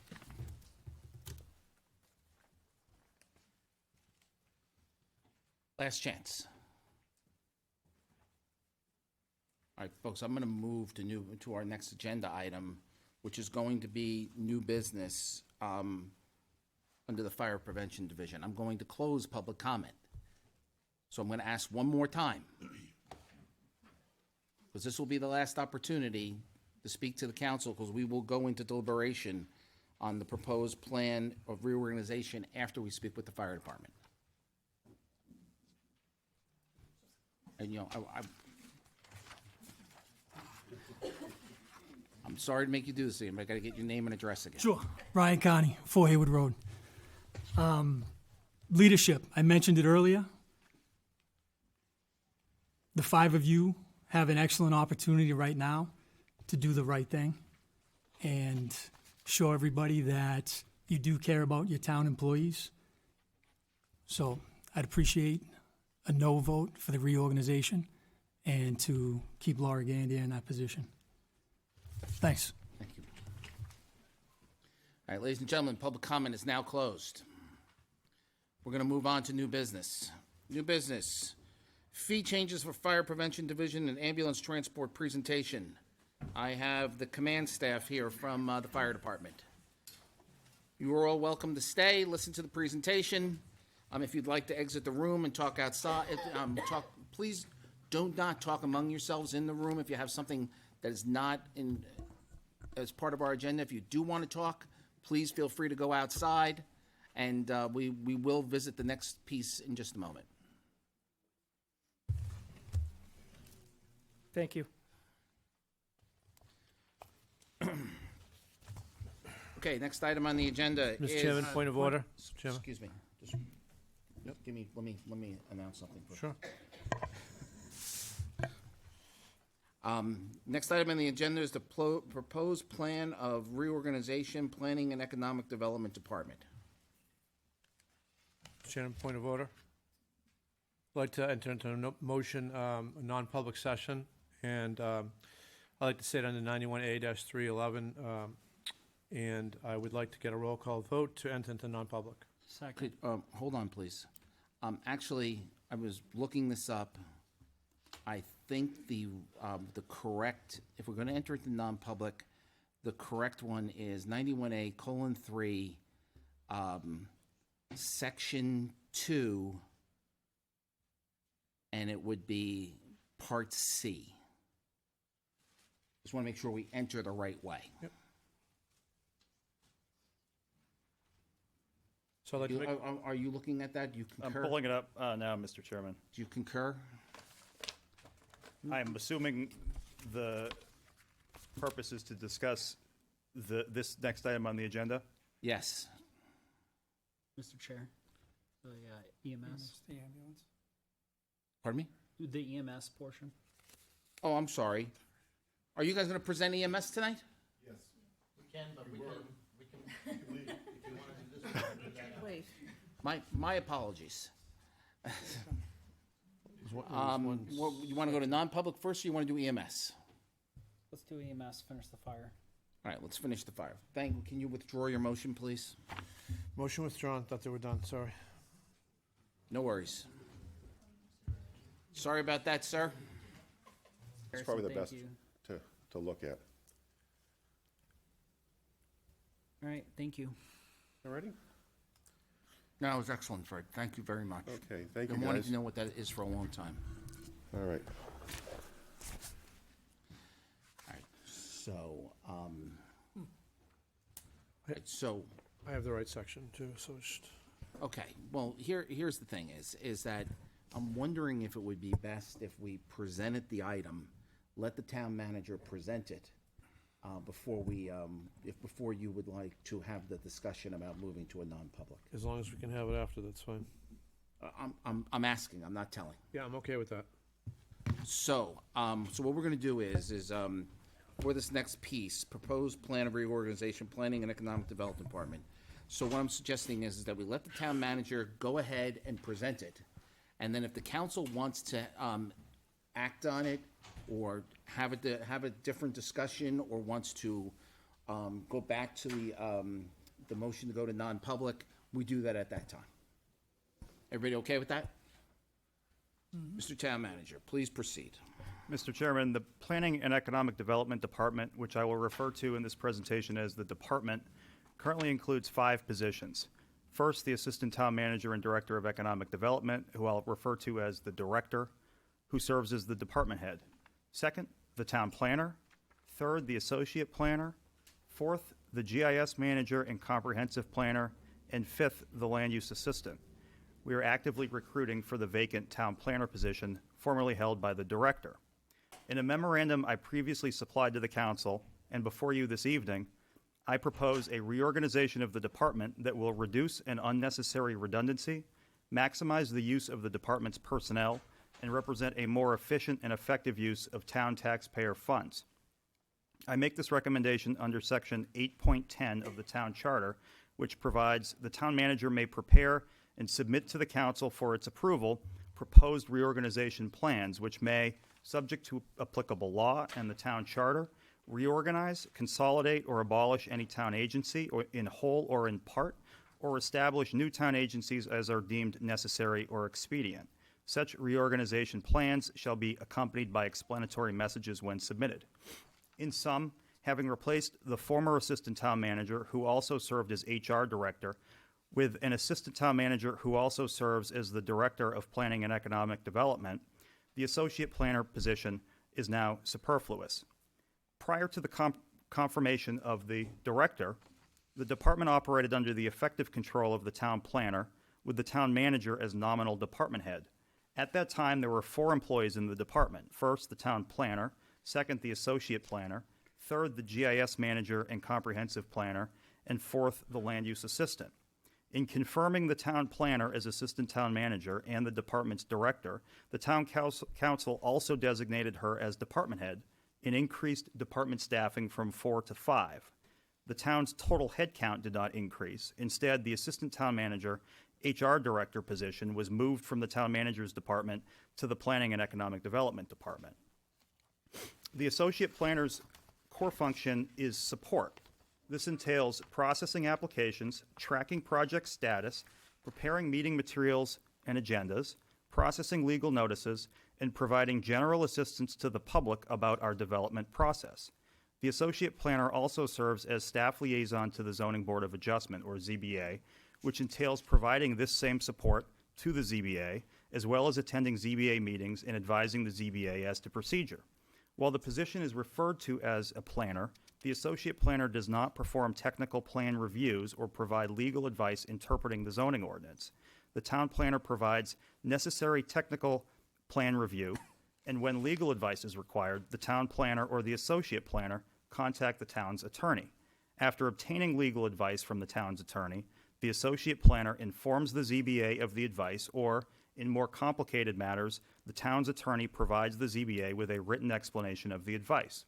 Last chance. All right, folks, I'm going to move to our next agenda item, which is going to be new business under the Fire Prevention Division. I'm going to close public comment. So I'm going to ask one more time, because this will be the last opportunity to speak to the council, because we will go into deliberation on the proposed plan of reorganization after we speak with the fire department. And, you know, I'm sorry to make you do this again, but I got to get your name and address again. Sure. Ryan Connie, 4 Hayward Road. Leadership, I mentioned it earlier. The 5 of you have an excellent opportunity right now to do the right thing and show everybody that you do care about your town employees. So I'd appreciate a no vote for the reorganization and to keep Laura Gandia in that position. Thanks. Thank you. All right, ladies and gentlemen, public comment is now closed. We're going to move on to new business. New business. Fee changes for Fire Prevention Division and ambulance transport presentation. I have the command staff here from the fire department. You are all welcome to stay, listen to the presentation. If you'd like to exit the room and talk outside, please not talk among yourselves in the room if you have something that is not as part of our agenda. If you do want to talk, please feel free to go outside, and we will visit the next piece in just a moment. Thank you. Okay, next item on the agenda is... Mr. Chairman, point of order. Mr. Chairman. Excuse me. Just, let me announce something first. Sure. Next item on the agenda is the proposed plan of reorganization, planning and economic development department. Mr. Chairman, point of order. I'd like to enter into a motion, a non-public session, and I'd like to say it under 91A-311, and I would like to get a roll call vote to enter into non-public. Second. Hold on, please. Actually, I was looking this up. I think the correct, if we're going to enter into non-public, the correct one is 91A:3, Section 2, and it would be Part C. Just want to make sure we enter the right way. Yep. So I'd like to make, Are you looking at that? Do you concur? I'm pulling it up now, Mr. Chairman. Do you concur? I'm assuming the purpose is to discuss this next item on the agenda. Yes. Mr. Chair, the EMS. The ambulance. Pardon me? The EMS portion. Oh, I'm sorry. Are you guys going to present EMS tonight? Yes. We can, but we can If you want to do this, Wait. My apologies. Well, you want to go to non-public first, or you want to do EMS? Let's do EMS, finish the fire. All right, let's finish the fire. Can you withdraw your motion, please? motion withdrawn, thought they were done, sorry. No worries. Sorry about that, sir. It's probably the Thank best you. to look at. All right, thank you. All righty? No, it was excellent, Fred. Thank you very much. Okay, thank you, I wanted guys. to know what that is for a long time. All right. All right, so, I have the right section too, so just. okay, well, here's the thing is that I'm wondering if it would be best if we presented the item, let the town manager present it, before you would like to have the discussion about moving to a non-public. As long as we can have it after, that's fine. I'm asking, I'm not telling. Yeah, I'm okay with that. So, so what we're gonna do is, for this next piece, proposed plan of reorganization, planning and economic development department. So what I'm suggesting is that we let the town manager go ahead and present it. And then if the council wants to, act on it, or have a different discussion, or wants to, go back to the motion to go to non-public, we do that at that time. Everybody okay with that? Mr. Town Manager, please proceed. Mr. Chairman, the Planning and Economic Development Department, which I will refer to in this presentation as the department, currently includes 5 positions. First, the Assistant Town Manager and Director of Economic Development, who I'll refer to as the Director, who serves as the department head. Second, the Town Planner. Third, the Associate Planner. Fourth, the GIS Manager and Comprehensive Planner. And fifth, the Land Use Assistant. We are actively recruiting for the vacant Town Planner position, formerly held by the Director. In a memorandum I previously supplied to the Council, and before you this evening, I propose a reorganization of the department that will reduce an unnecessary redundancy, maximize the use of the department's personnel, and represent a more efficient and effective use of town taxpayer funds. I make this recommendation under Section 8.10 of the Town Charter, which provides the town manager may prepare and submit to the council for its approval proposed reorganization plans, which may, subject to applicable law and the town charter, reorganize, consolidate, or abolish any town agency or in whole or in part, or establish new town agencies as are deemed necessary or expedient. Such reorganization plans shall be accompanied by explanatory messages when submitted. In sum, having replaced the former assistant town manager, who also served as HR director, with an assistant town manager who also serves as the director of planning and economic development, the associate planner position is now superfluous. Prior to the confirmation of the director, the department operated under the effective control of the town planner, with the town manager as nominal department head. At that time, there were 4 employees in the department. First, the town planner. Second, the associate planner. Third, the GIS manager and comprehensive planner. And fourth, the land use assistant. In confirming the town planner as assistant town manager and the department's director, the town council also designated her as department head and increased department staffing from 4 to 5. The town's total headcount did not increase. Instead, the assistant town manager, HR director position was moved from the town manager's department to the planning and economic development department. The associate planner's core function is support. This entails processing applications, tracking project status, preparing meeting materials and agendas, processing legal notices, and providing general assistance to the public about our development process. The associate planner also serves as staff liaison to the Zoning Board of Adjustment, or ZBA, which entails providing this same support to the ZBA, as well as attending ZBA meetings and advising the ZBA as to procedure. While the position is referred to as a planner, the associate planner does not perform technical plan reviews or provide legal advice interpreting the zoning ordinance. The town planner provides necessary technical plan review, and when legal advice is required, the town planner or the associate planner contact the town's attorney. After obtaining legal advice from the town's attorney, the associate planner informs the ZBA of the advice, or, in more complicated matters, the town's attorney provides the ZBA with a written explanation of the advice.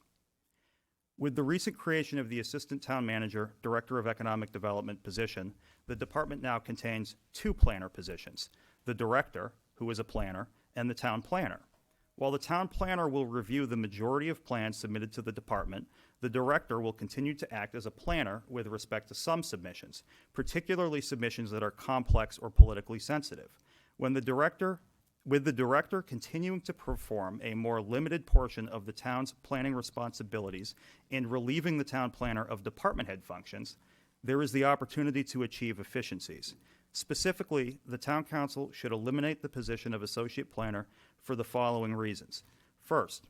With the recent creation of the Assistant Town Manager, Director of Economic Development position, the department now contains 2 planner positions, the Director, who is a planner, and the Town Planner. While the Town Planner will review the majority of plans submitted to the department, the Director will continue to act as a planner with respect to some submissions, particularly submissions that are complex or politically sensitive. With the Director continuing to perform a more limited portion of the town's planning responsibilities and relieving the town planner of department head functions, there is the opportunity to achieve efficiencies. Specifically, the town council should eliminate the position of associate planner for the following reasons. First,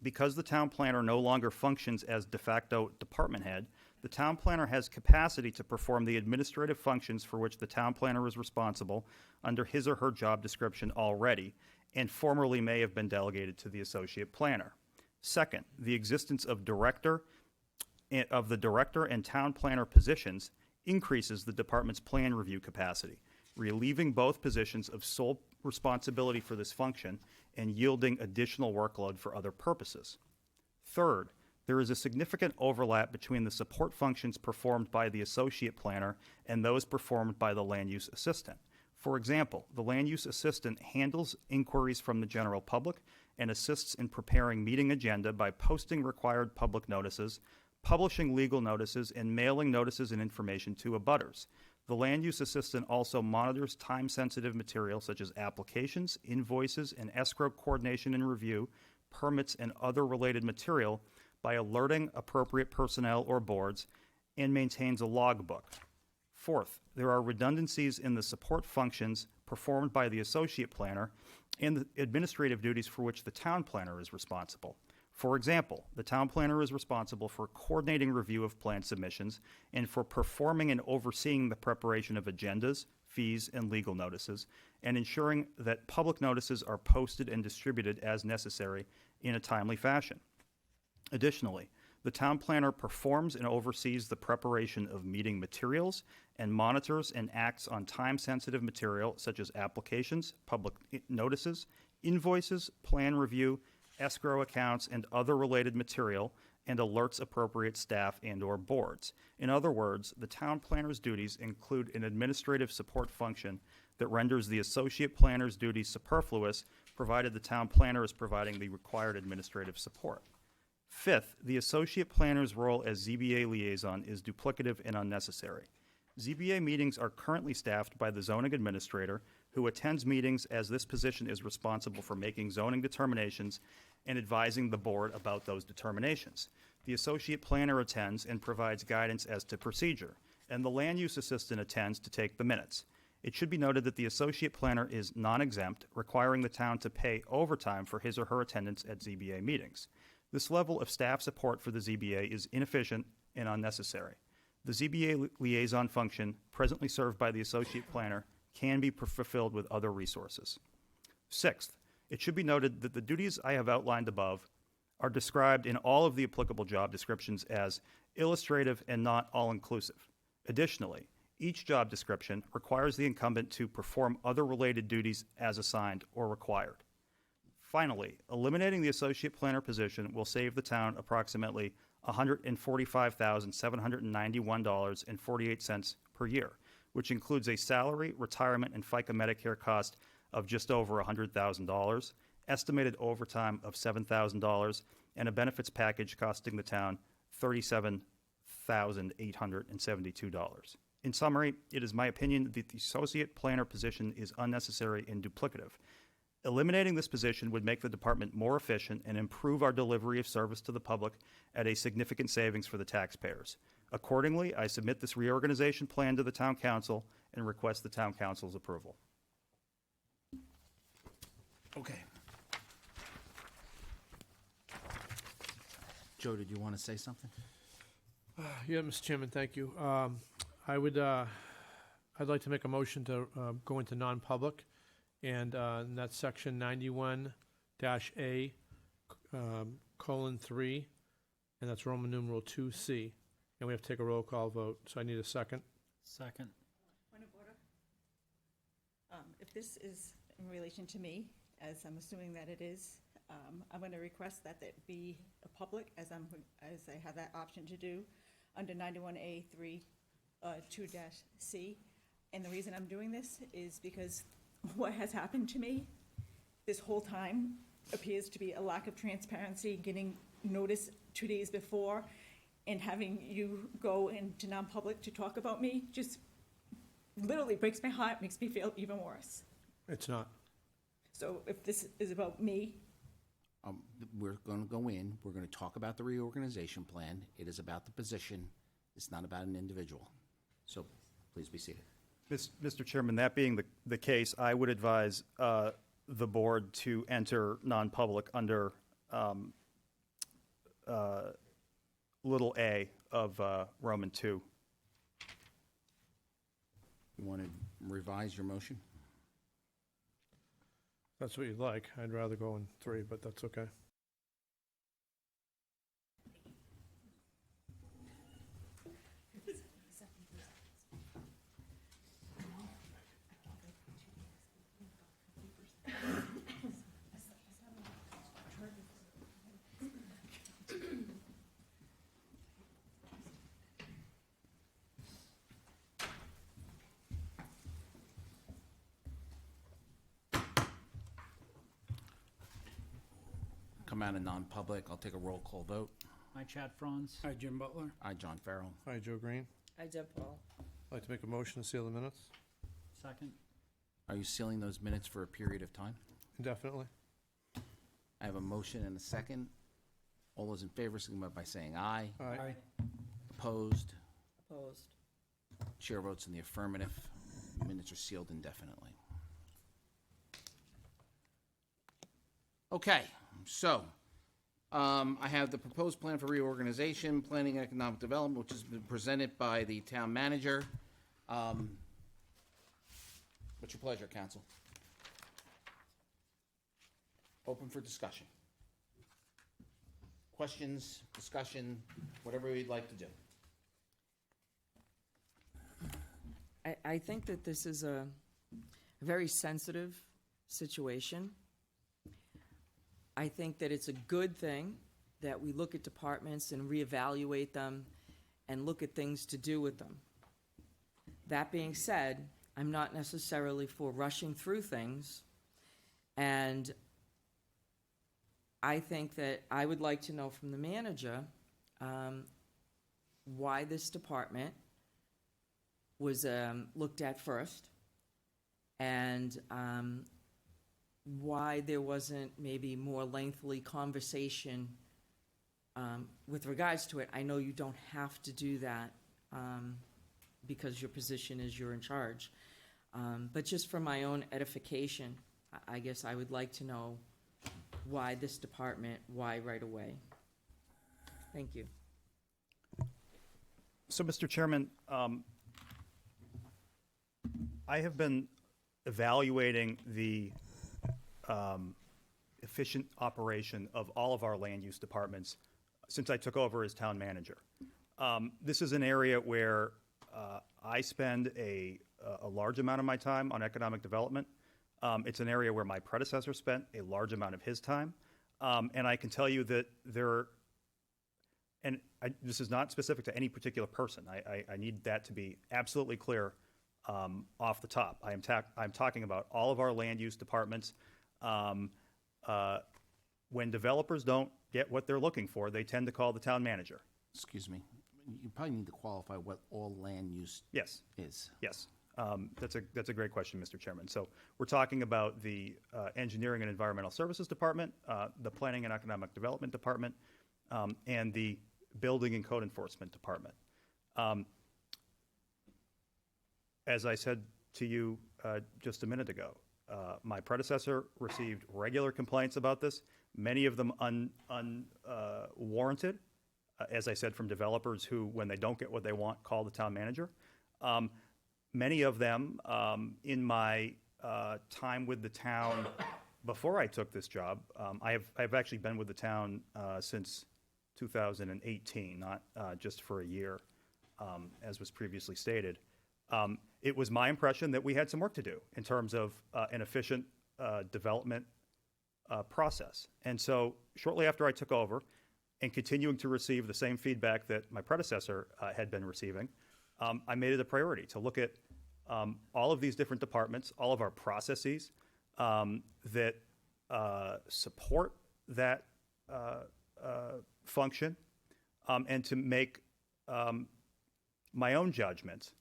because the town planner no longer functions as de facto department head, the town planner has capacity to perform the administrative functions for which the town planner is responsible under his or her job description already, and formerly may have been delegated to the associate planner. Second, the existence of the director and town planner positions increases the department's plan review capacity. relieving both positions of sole responsibility for this function and yielding additional workload for other purposes. Third, there is a significant overlap between the support functions performed by the associate planner and those performed by the land use assistant. For example, the land use assistant handles inquiries from the general public and assists in preparing meeting agenda by posting required public notices, publishing legal notices, and mailing notices and information to abutters. The land use assistant also monitors time-sensitive material such as applications, invoices, and escrow coordination and review, permits, and other related material by alerting appropriate personnel or boards, and maintains a logbook. Fourth, there are redundancies in the support functions performed by the associate planner and the administrative duties for which the town planner is responsible. For example, the town planner is responsible for coordinating review of plan submissions and for performing and overseeing the preparation of agendas, fees, and legal notices, and ensuring that public notices are posted and distributed as necessary in a timely fashion. Additionally, the town planner performs and oversees the preparation of meeting materials and monitors and acts on time-sensitive material such as applications, public notices, invoices, plan review, escrow accounts, and other related material, and alerts appropriate staff and/or boards. In other words, the town planner's duties include an administrative support function that renders the associate planner's duties superfluous, provided the town planner is providing the required administrative support. Fifth, the associate planner's role as ZBA liaison is duplicative and unnecessary. ZBA meetings are currently staffed by the zoning administrator, who attends meetings as this position is responsible for making zoning determinations and advising the board about those determinations. The associate planner attends and provides guidance as to procedure, and the land use assistant attends to take the minutes. It should be noted that the associate planner is non-exempt, requiring the town to pay overtime for his or her attendance at ZBA meetings. This level of staff support for the ZBA is inefficient and unnecessary. The ZBA liaison function, presently served by the associate planner, can be fulfilled with other resources. Sixth, it should be noted that the duties I have outlined above are described in all of the applicable job descriptions as illustrative and not all-inclusive. Additionally, each job description requires the incumbent to perform other related duties as assigned or required. Finally, eliminating the associate planner position will save the town approximately $145,791.48 per year, which includes a salary, retirement, and FICA Medicare cost of just over $100,000, estimated overtime of $7,000, and a benefits package costing the town $37,872. In summary, it is my opinion that the associate planner position is unnecessary and duplicative. Eliminating this position would make the department more efficient and improve our delivery of service to the public at a significant savings for the taxpayers. Accordingly, I submit this reorganization plan to the town council and request the town council's approval. Okay. Joe, did you want to say something? Yeah, Mr. Chairman, thank you. I'd like to make a motion to go into non-public, and that's section 91-A, :3, and that's Roman numeral 2C. And we have to take a roll call vote, so I need a second. Second. Point of order. If this is in relation to me, as I'm assuming that it is, I'm going to request that it be a public, as I have that option to do, under 91A3, 2-C. And the reason I'm doing this is because what has happened to me this whole time appears to be a lack of transparency, getting notice 2 days before, and having you go into non-public to talk about me just literally breaks my heart, makes me feel even worse. It's not. So if this is about me, We're going to go in, we're going to talk about the reorganization plan. It is about the position. It's not about an individual. So please be seated. Mr. Chairman, that being the case, I would advise the board to enter non-public under little a of Roman 2. You want to revise your motion? That's what you'd like. I'd rather go in 3, but that's okay. come out of non-public. I'll take a roll call vote. I, Chad Franz. Hi, Jim Butler. I, John Farrell. Hi, Joe Green. I, Deb Paul. I'd like to make a motion to seal the minutes Second. Are you sealing those minutes for a period of time? indefinitely. I have a motion and a second. All those in favor, signify by saying aye. Aye. Opposed? Opposed. Chair votes in the affirmative. Minutes are sealed indefinitely. Okay, so I have the proposed plan for reorganization, planning and economic development, which has been presented by the town manager. What's your pleasure, council? Open for discussion. Questions, discussion, whatever you'd like to do. I think that this is a very sensitive situation. I think that it's a good thing that we look at departments and reevaluate them and look at things to do with them. That being said, I'm not necessarily for rushing through things, and I think that I would like to know from the manager why this department was looked at first, and why there wasn't maybe more lengthy conversation with regards to it. I know you don't have to do that because your position is you're in charge. But just for my own edification, I guess I would like to know why this department, why right away. Thank you. So, Mr. Chairman, I have been evaluating the efficient operation of all of our land use departments since I took over as town manager. This is an area where I spend a large amount of my time on economic development. It's an area where my predecessor spent a large amount of his time. And I can tell you that this is not specific to any particular person. I need that to be absolutely clear off the top. I'm talking about all of our land use departments. When developers don't get what they're looking for, they tend to call the town manager. Excuse me. You probably need to qualify what all land use Yes. is. Yes. That's a great question, Mr. Chairman. So we're talking about the Engineering and Environmental Services Department, the Planning and Economic Development Department, and the Building and Code Enforcement Department. As I said to you just a minute ago, my predecessor received regular complaints about this, many of them unwarranted, as I said, from developers who, when they don't get what they want, call the town manager. Many of them, in my time with the town before I took this job, I've actually been with the town since 2018, not just for a year, as was previously stated. It was my impression that we had some work to do in terms of an efficient development process. And so shortly after I took over, and continuing to receive the same feedback that my predecessor had been receiving, I made it a priority to look at all of these different departments, all of our processes that support that function, and to make my own judgment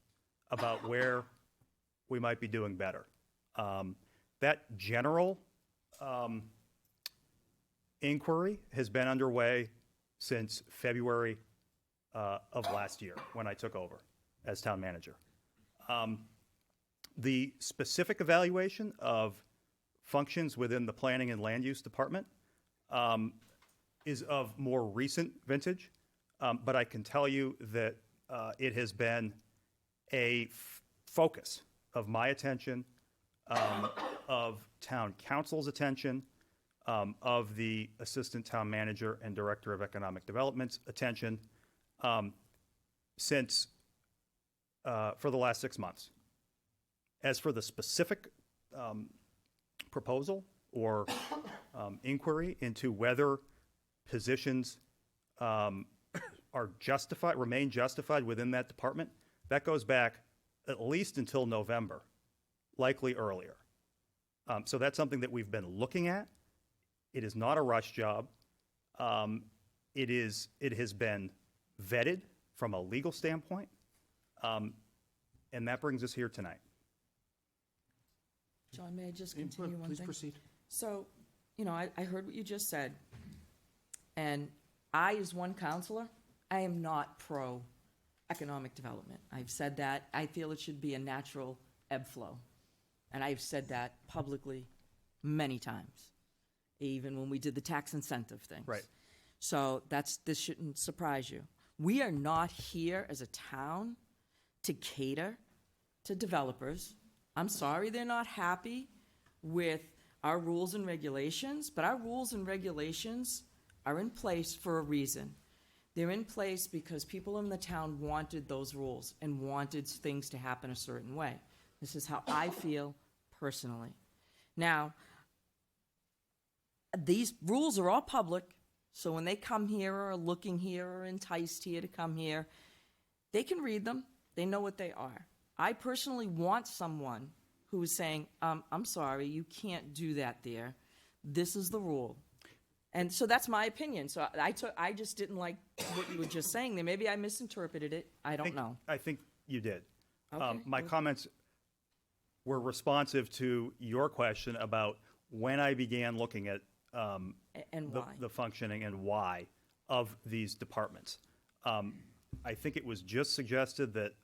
about where we might be doing better. That general inquiry has been underway since February of last year when I took over as town manager. The specific evaluation of functions within the Planning and Land Use Department is of more recent vintage, but I can tell you that it has been a focus of my attention, of town council's attention, of the assistant town manager and director of economic development's attention since for the last 6 months. As for the specific proposal or inquiry into whether positions are justified, remain justified within that department, that goes back at least until November, likely earlier. So that's something that we've been looking at. It is not a rush job. It has been vetted from a legal standpoint, and that brings us here tonight. John, may I just continue one thing? Please proceed. So, I heard what you just said, and I, as one counselor, I am not pro-economic development. I've said that. I feel it should be a natural ebb flow, and I've said that publicly many times, even when we did the tax incentive things. Right. So this shouldn't surprise you. We are not here as a town to cater to developers. I'm sorry they're not happy with our rules and regulations, but our rules and regulations are in place for a reason. They're in place because people in the town wanted those rules and wanted things to happen a certain way. This is how I feel personally. Now, these rules are all public, so when they come here or are looking here or enticed here to come here, they can read them. They know what they are. I personally want someone who is saying, I'm sorry, you can't do that there. This is the rule. And so that's my opinion. So I just didn't like what you were just saying there. Maybe I misinterpreted it. I don't know. I think you did. Okay. My comments were responsive to your question about when I began looking at And why? the functioning and why of these departments. I think it was just suggested that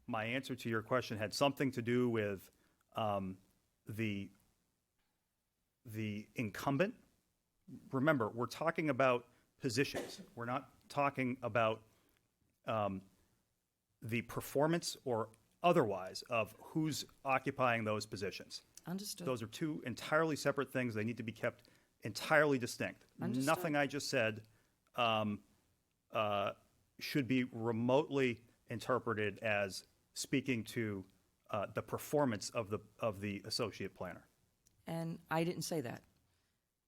my answer to your question had something to do with the incumbent. Remember, we're talking about positions. We're not talking about the performance or otherwise of who's occupying those positions. Understood. Those are two entirely separate things. They need to be kept entirely distinct. Understood. Nothing I just said should be remotely interpreted as speaking to the performance of the associate planner. And I didn't say that.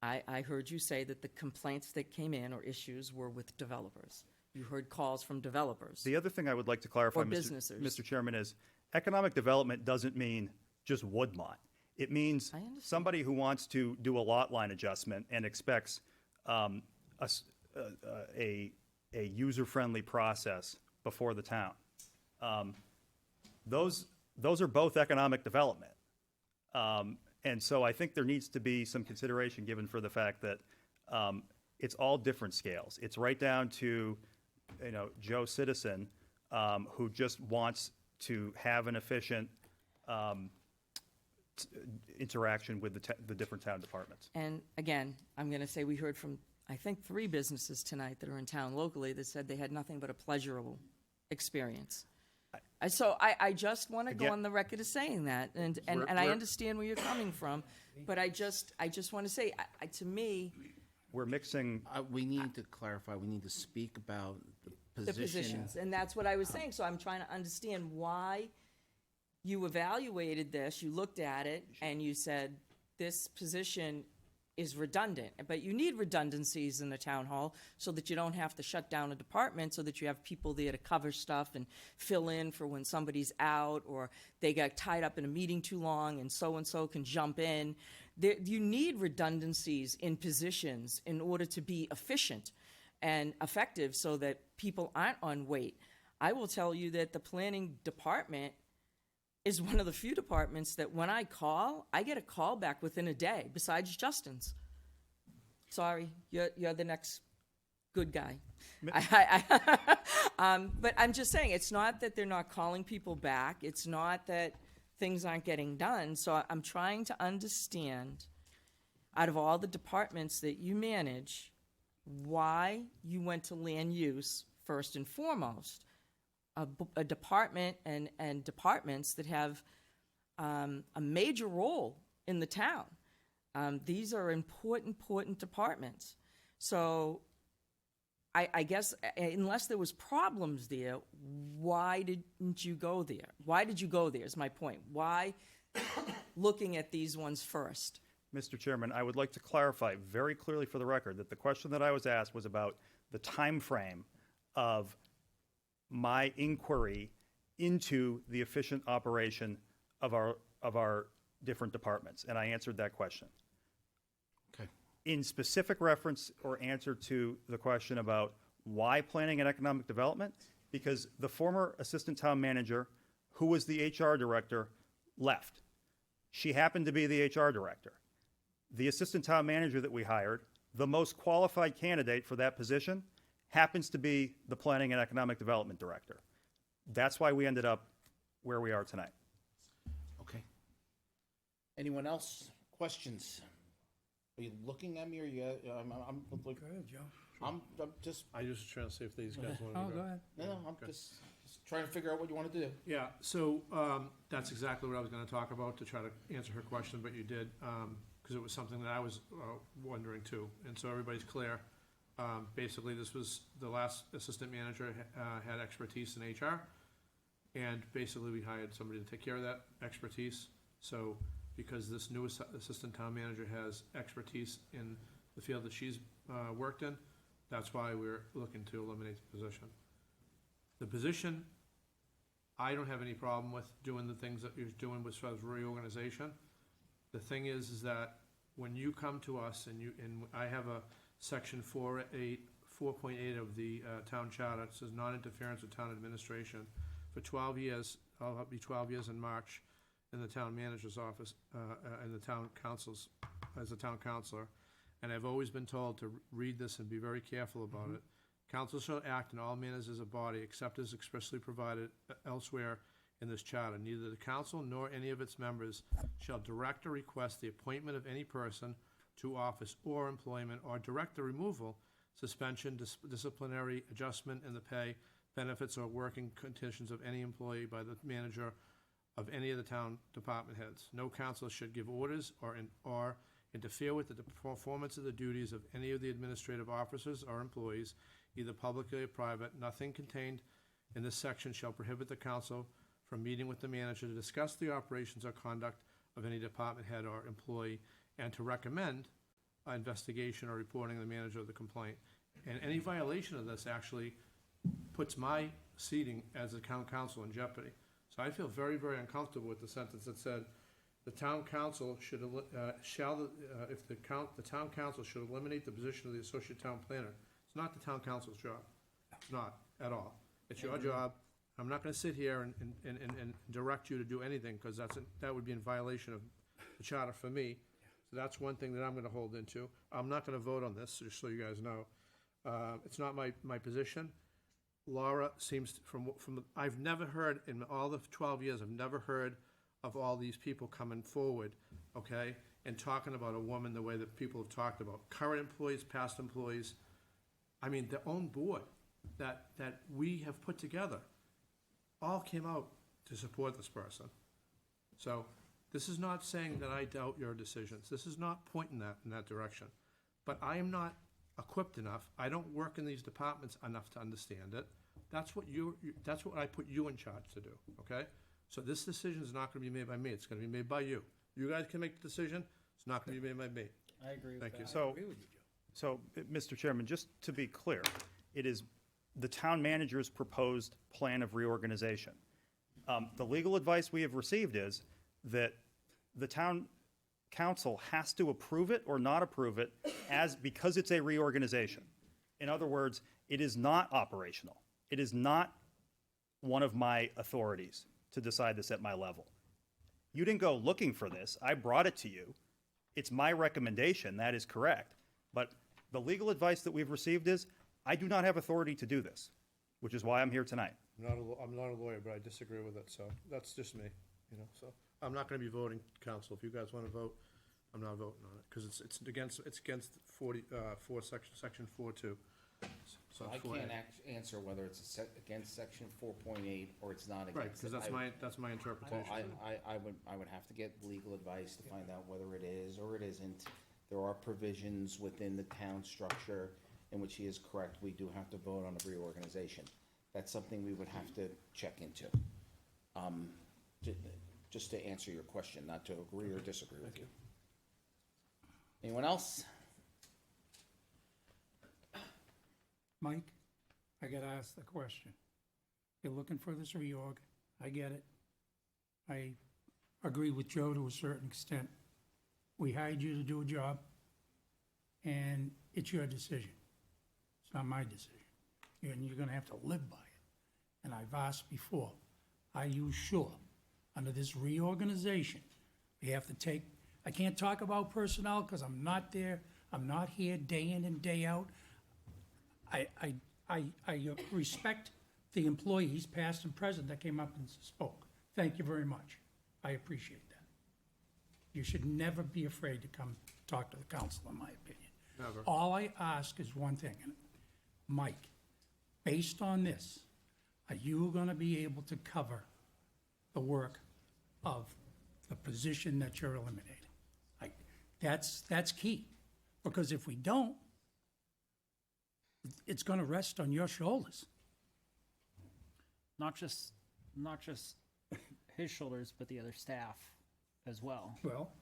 I heard you say that the complaints that came in or issues were with developers. You heard calls from developers. The other thing I would like to clarify, Or Mr. businesses. Chairman, is economic development doesn't mean just Woodmont. It means somebody who wants to do a lot line adjustment and expects a user-friendly process before the town. Those are both economic development. And so I think there needs to be some consideration given for the fact that it's all different scales. It's right down to, Joe Citizen, who just wants to have an efficient interaction with the different town departments. And again, I'm going to say we heard from, I think, 3 businesses tonight that are in town locally that said they had nothing but a pleasurable experience. So I just want to go Again- on the record as saying that, and I understand where you're coming from, but I just want to say, to me, We're mixing, We need to clarify, we need to speak about the the position. positions, and that's what I was saying. So I'm trying to understand why you evaluated this, you looked at it, and you said, this position is redundant. But you need redundancies in the town hall so that you don't have to shut down a department, so that you have people there to cover stuff and fill in for when somebody's out or they got tied up in a meeting too long and so can jump in. You need redundancies in positions in order to be efficient and effective so that people aren't on wait. I will tell you that the planning department is one of the few departments that when I call, I get a call back within a day, besides Justin's. Sorry, you're the next good guy. But I'm just saying, it's not that they're not calling people back. It's not that things aren't getting done. So I'm trying to understand, out of all the departments that you manage, why you went to land use first and foremost. A department and departments that have a major role in the town. These are important departments. So I guess unless there was problems there, why didn't you go there? Why did you go there is my point. Why looking at these ones first? Mr. Chairman, I would like to clarify very clearly for the record that the question that I was asked was about the time frame of my inquiry into the efficient operation of our different departments, and I answered that question. Okay. in specific reference or answer to the question about why planning and economic development, because the former assistant town manager, who was the HR director, left. She happened to be the HR director. The assistant town manager that we hired, the most qualified candidate for that position, happens to be the planning and economic development director. That's why we ended up where we are tonight. Okay. Anyone else? Questions? Are you looking at me, or you? I'm like, Go ahead, Joe. I'm just. I was just trying to see if these guys wanted Oh, to go ahead. No, I'm just trying to figure out what you want to do. Yeah, so that's exactly what I was going to talk about, to try to answer her question, but you did, because it was something that I was wondering too. And so everybody's clear. Basically, this was, the last assistant manager had expertise in HR, and basically we hired somebody to take care of that expertise. So because this new assistant town manager has expertise in the field that she's worked in, that's why we're looking to eliminate the position. The position, I don't have any problem with doing the things that you're doing as far as reorganization. The thing is that when you come to us and I have a section 4.8 of the town charter, it says non-interference with town administration. For 12 years, I'll be 12 years in March in the town manager's office, in the town council's, as a town councilor. And I've always been told to read this and be very careful about it. Council shall act in all manners as a body, except as expressly provided elsewhere in this charter. Neither the council nor any of its members shall direct or request the appointment of any person to office or employment, or direct the removal, suspension, disciplinary adjustment in the pay, benefits, or working conditions of any employee by the manager of any of the town department heads. No council should give orders or interfere with the performance of the duties of any of the administrative officers or employees, either publicly or private. Nothing contained in this section shall prohibit the council from meeting with the manager to discuss the operations or conduct of any department head or employee, and to recommend investigation or reporting the manager of the complaint. And any violation of this actually puts my seating as a town council in jeopardy. So I feel very, very uncomfortable with the sentence that said, the town council should, the town council should eliminate the position of the associate town planner. It's not the town council's job. It's not at all. It's your job. I'm not gonna sit here and direct you to do anything, because that would be in violation of the charter for me. So that's one thing that I'm gonna hold into. I'm not gonna vote on this, just so you guys know. It's not my position. Laura seems, I've never heard, in all the 12 years, I've never heard of all these people coming forward, okay, and talking about a woman the way that people have talked about. Current employees, past employees, I mean, their own board that we have put together all came out to support this person. So this is not saying that I doubt your decisions. This is not pointing that in that direction. But I am not equipped enough. I don't work in these departments enough to understand it. That's what I put you in charge to do, okay? So this decision is not gonna be made by me. It's gonna be made by you. You guys can make the decision. It's not gonna be made by me. I agree with Thank that. you. So, Mr. Chairman, just to be clear, it is the town manager's proposed plan of reorganization. The legal advice we have received is that the town council has to approve it or not approve it because it's a reorganization. In other words, it is not operational. It is not one of my authorities to decide this at my level. You didn't go looking for this. I brought it to you. It's my recommendation. That is correct. But the legal advice that we've received is, I do not have authority to do this, which is why I'm here tonight. I'm not a lawyer, but I disagree with it, so that's just me, so. I'm not gonna be voting, council. If you guys wanna vote, I'm not voting on it, because it's against section 4.2. So I 4A. can't answer whether it's against section 4.8 or it's not against. Right, because that's my interpretation. I would have to get legal advice to find out whether it is or it isn't. There are provisions within the town structure in which he is correct. We do have to vote on a reorganization. That's something we would have to check into. Just to answer your question, not to agree or disagree with you. Anyone else? Mike, I gotta ask the question. You're looking for this reorg, I get it. I agree with Joe to a certain extent. We hired you to do a job, and it's your decision. It's not my decision. And you're gonna have to live by it. And I've asked before, are you sure, under this reorganization, we have to take, I can't talk about personnel because I'm not there, I'm not here day in and day out. I respect the employees, past and present, that came up and spoke. Thank you very much. I appreciate that. You should never be afraid to come talk to the council, in my opinion. Never. All I ask is one thing, and Mike, based on this, are you gonna be able to cover the work of the position that you're eliminating? That's key, because if we don't, it's gonna rest on your shoulders. Not just his shoulders, but the other staff as well. Well,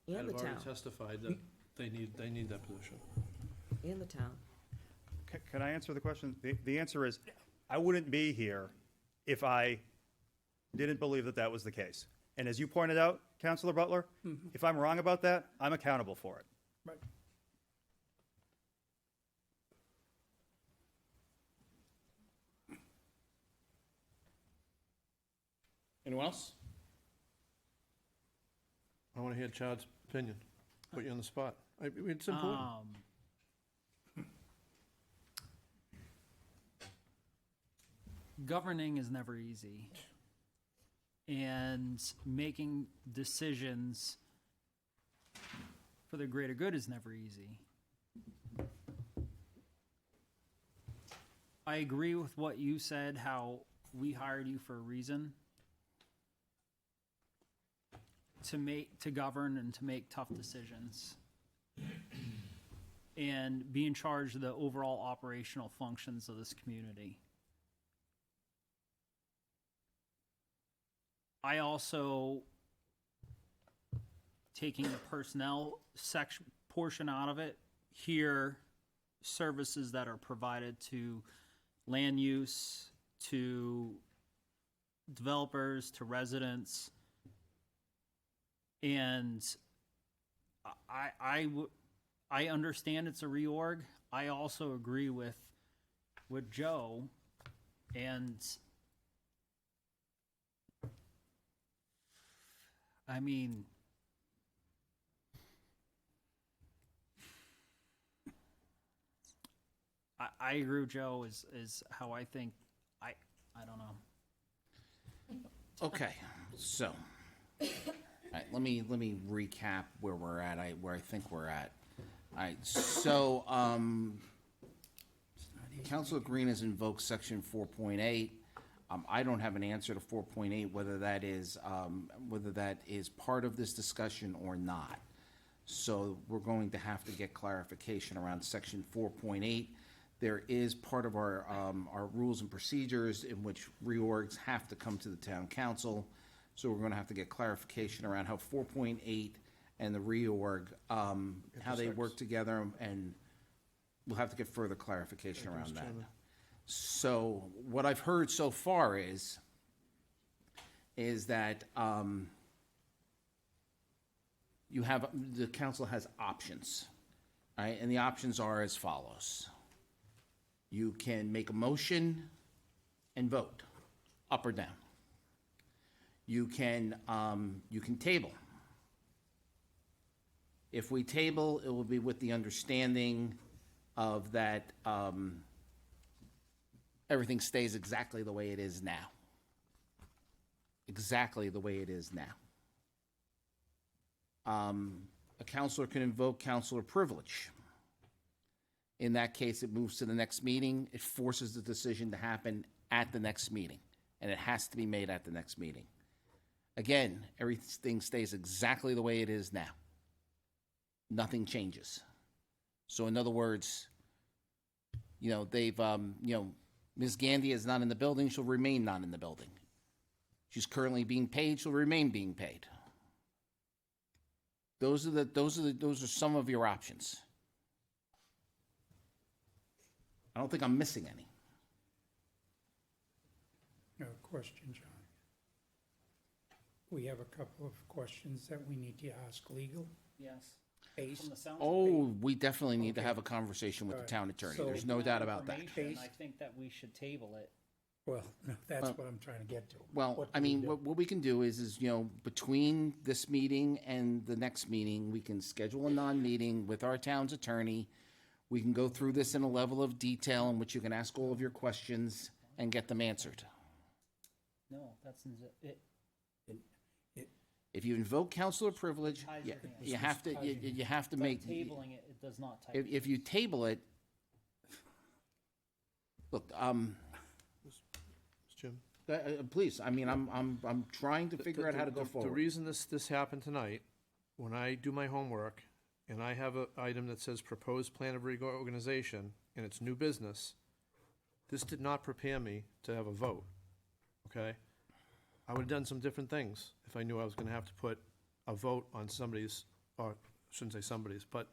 And I've the already town, testified that they need that position. and the town. Can I answer the question? The answer is, I wouldn't be here if I didn't believe that that was the case. And as you pointed out, Councilor Butler, if I'm wrong about that, I'm accountable for it. right. Anyone else? I want to hear Chad's opinion. Put you on the spot. It's important. Governing is never easy. And making decisions for the greater good is never easy. I agree with what you said, how we hired you for a reason. To govern and to make tough decisions. And be in charge of the overall operational functions of this community. I also, taking the personnel section portion out of it, hear services that are provided to land use, to developers, to residents. And I understand it's a reorg. I also agree with Joe, and I mean, I agree with Joe is how I think. I don't know. Okay, so, all right, let me recap where we're at, where I think we're at. All right, so, Councilor Green has invoked section 4.8. I don't have an answer to 4.8, whether that is part of this discussion or not. So we're going to have to get clarification around section 4.8. There is part of our rules and procedures in which reorgs have to come to the town council. So we're gonna have to get clarification around how 4.8 and the reorg, how they work together, and we'll have to get further clarification around that. So what I've heard so far is that the council has options, right? And the options are as follows. You can make a motion and vote, up or down. You can table. If we table, it will be with the understanding of that everything stays exactly the way it is now. Exactly the way it is now. A counselor can invoke counselor privilege. In that case, it moves to the next meeting. It forces the decision to happen at the next meeting, and it has to be made at the next meeting. Again, everything stays exactly the way it is now. Nothing changes. So in other words, they've, Ms. Gandy is not in the building, she'll remain not in the building. She's currently being paid, she'll remain being paid. Those are some of your options. I don't think I'm missing any. Question, John. We have a couple of questions that we need to ask legal. Yes. based, From the sounds of Oh, we definitely need to have a conversation with the Alright. town attorney. So- There's no doubt about that. information, I think that we should table it. well, that's Well- what I'm trying to get to. Well, What I do we mean, do? what we can do is, you know, between this meeting and the next meeting, we can schedule a non-meeting with our town's attorney. We can go through this in a level of detail in which you can ask all of your questions and get them answered. No, that's, it, If you invoke counselor privilege, ties you, your hands. you have to, you have to By make, tabling it, it does not tie. if you table it, look, Jim? please, I mean, I'm trying to figure out how to go The forward. reason this happened tonight, when I do my homework, and I have an item that says proposed plan of reorganization, and it's new business, this did not prepare me to have a vote, okay? I would've done some different things if I knew I was gonna have to put a vote on somebody's, or, I shouldn't say somebody's, but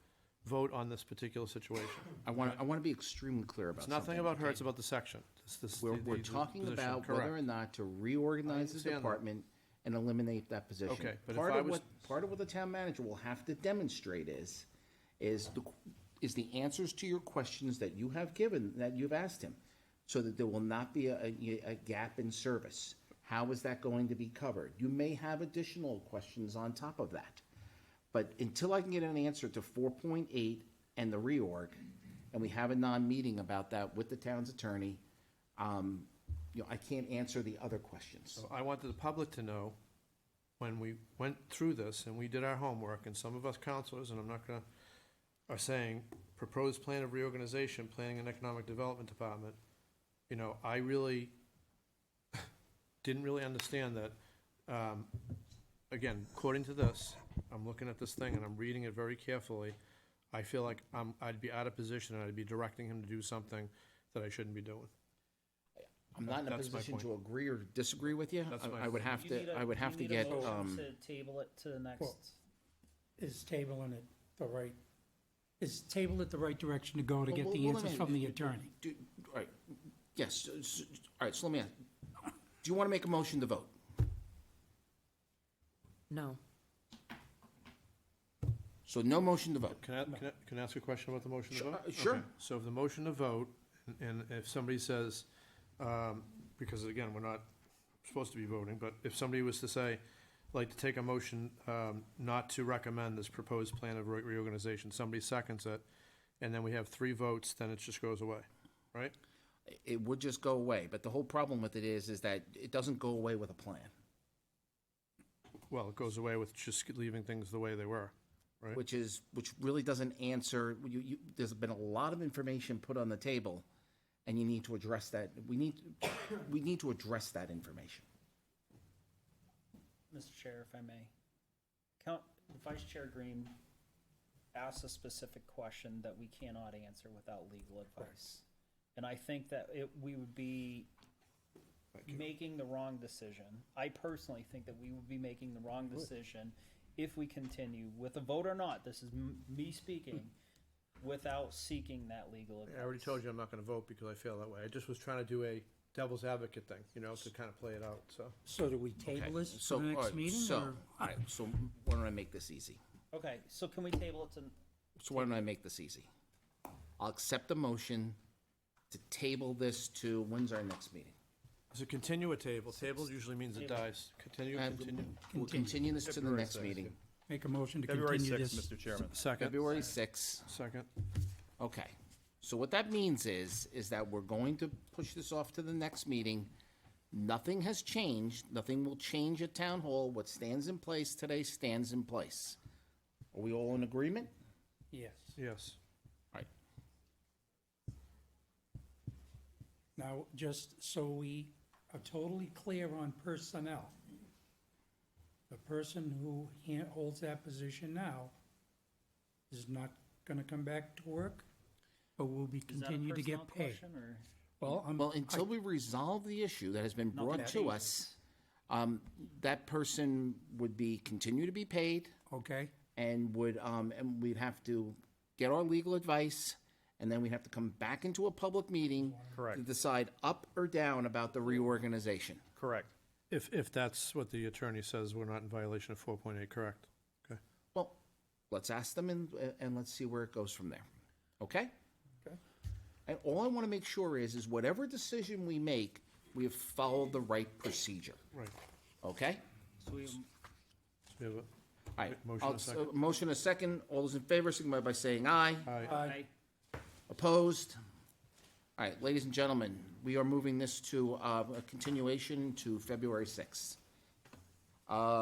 vote on this particular situation. I want to be extremely clear about It's something. nothing about her, okay? it's about the section. We're talking about whether or not to reorganize the understand that. department and eliminate that position. Okay, but if Part I of was- part of what the town manager will have to demonstrate is the answers to your questions that you have given, that you've asked him, so that there will not be a gap in service. How is that going to be covered? You may have additional questions on top of that. But until I can get an answer to 4.8 and the reorg, and we have a non-meeting about that with the town's attorney, you know, I can't answer the other questions. So I wanted the public to know, when we went through this and we did our homework, and some of us counselors, and I'm not gonna, are saying, proposed plan of reorganization, planning and economic development department, you know, I really didn't really understand that, again, according to this, I'm looking at this thing and I'm reading it very carefully. I feel like I'd be out of position and I'd be directing him to do something that I shouldn't be doing. I'm not in a That's my position point. to agree or disagree with you. That's my I would point. have You need to, a- I would have to you need a get, motion To table it to the next. Well, is tabling it the right, is table it the right direction to go to get the answers from the attorney? All right, yes, all right, so let me ask, do you want to make a motion to vote? No. So no motion to vote. Can I ask a question about the motion to vote? Sure. Okay. So if the motion to vote, and if somebody says, because again, we're not supposed to be voting, but if somebody was to say, like to take a motion not to recommend this proposed plan of reorganization, somebody seconds it, and then we have 3 votes, then it just goes away, right? It would just go away, but the whole problem with it is that it doesn't go away with a plan. Well, it goes away with just leaving things the way they were, right? Which really doesn't answer, there's been a lot of information put on the table, and you need to address that, we need to address that information. Mr. Chair, if I may. Vice Chair Green asked a specific question that we cannot answer without legal advice. And I think that we would be making the wrong decision. I personally think that we would be making the wrong decision if we continue with a vote or not, this is me speaking, without seeking that legal advice. I already told you I'm not gonna vote because I feel that way. I just was trying to do a devil's advocate thing, you know, to kind of play it out, so. So do we table Okay, this so, for the all next right, meeting, so, or? all right, so why don't I make this easy? Okay, so can we table it to, So why don't I make this easy? I'll accept the motion to table this to, when's our next meeting? So continue a table. Table usually means it dies. Continue. We'll continue this to the next meeting. Make a motion to February continue 6th, this. Mr. Chairman. Second. February 6th. Second. Okay. So what that means is that we're going to push this off to the next meeting. Nothing has changed. Nothing will change at Town Hall. What stands in place today stands in place. Are we all in agreement? Yes. Yes. Right. Now, just so we are totally clear on personnel, the person who holds that position now is not gonna come back to work, but will be is that a continue to personnel get paid. question, or? Well, Until we resolve the issue that has been Not brought that to easy. us, that person would continue to be paid. Okay, And and we'd have to get our legal advice, and then we'd have to come back into a public meeting Correct. to decide up or down about the reorganization. Correct. If that's what the attorney says, we're not in violation of 4.8, correct? Okay. Well, let's ask them and let's see where it goes from there. Okay? Okay. And all I want to make sure is whatever decision we make, we have followed the right procedure. Right. Okay? So we, So we have a All right. motion and a second. Motion and a second. All those in favor, signify by saying aye. aye. Opposed? All right, ladies and gentlemen, we are moving this to a continuation to February 6th.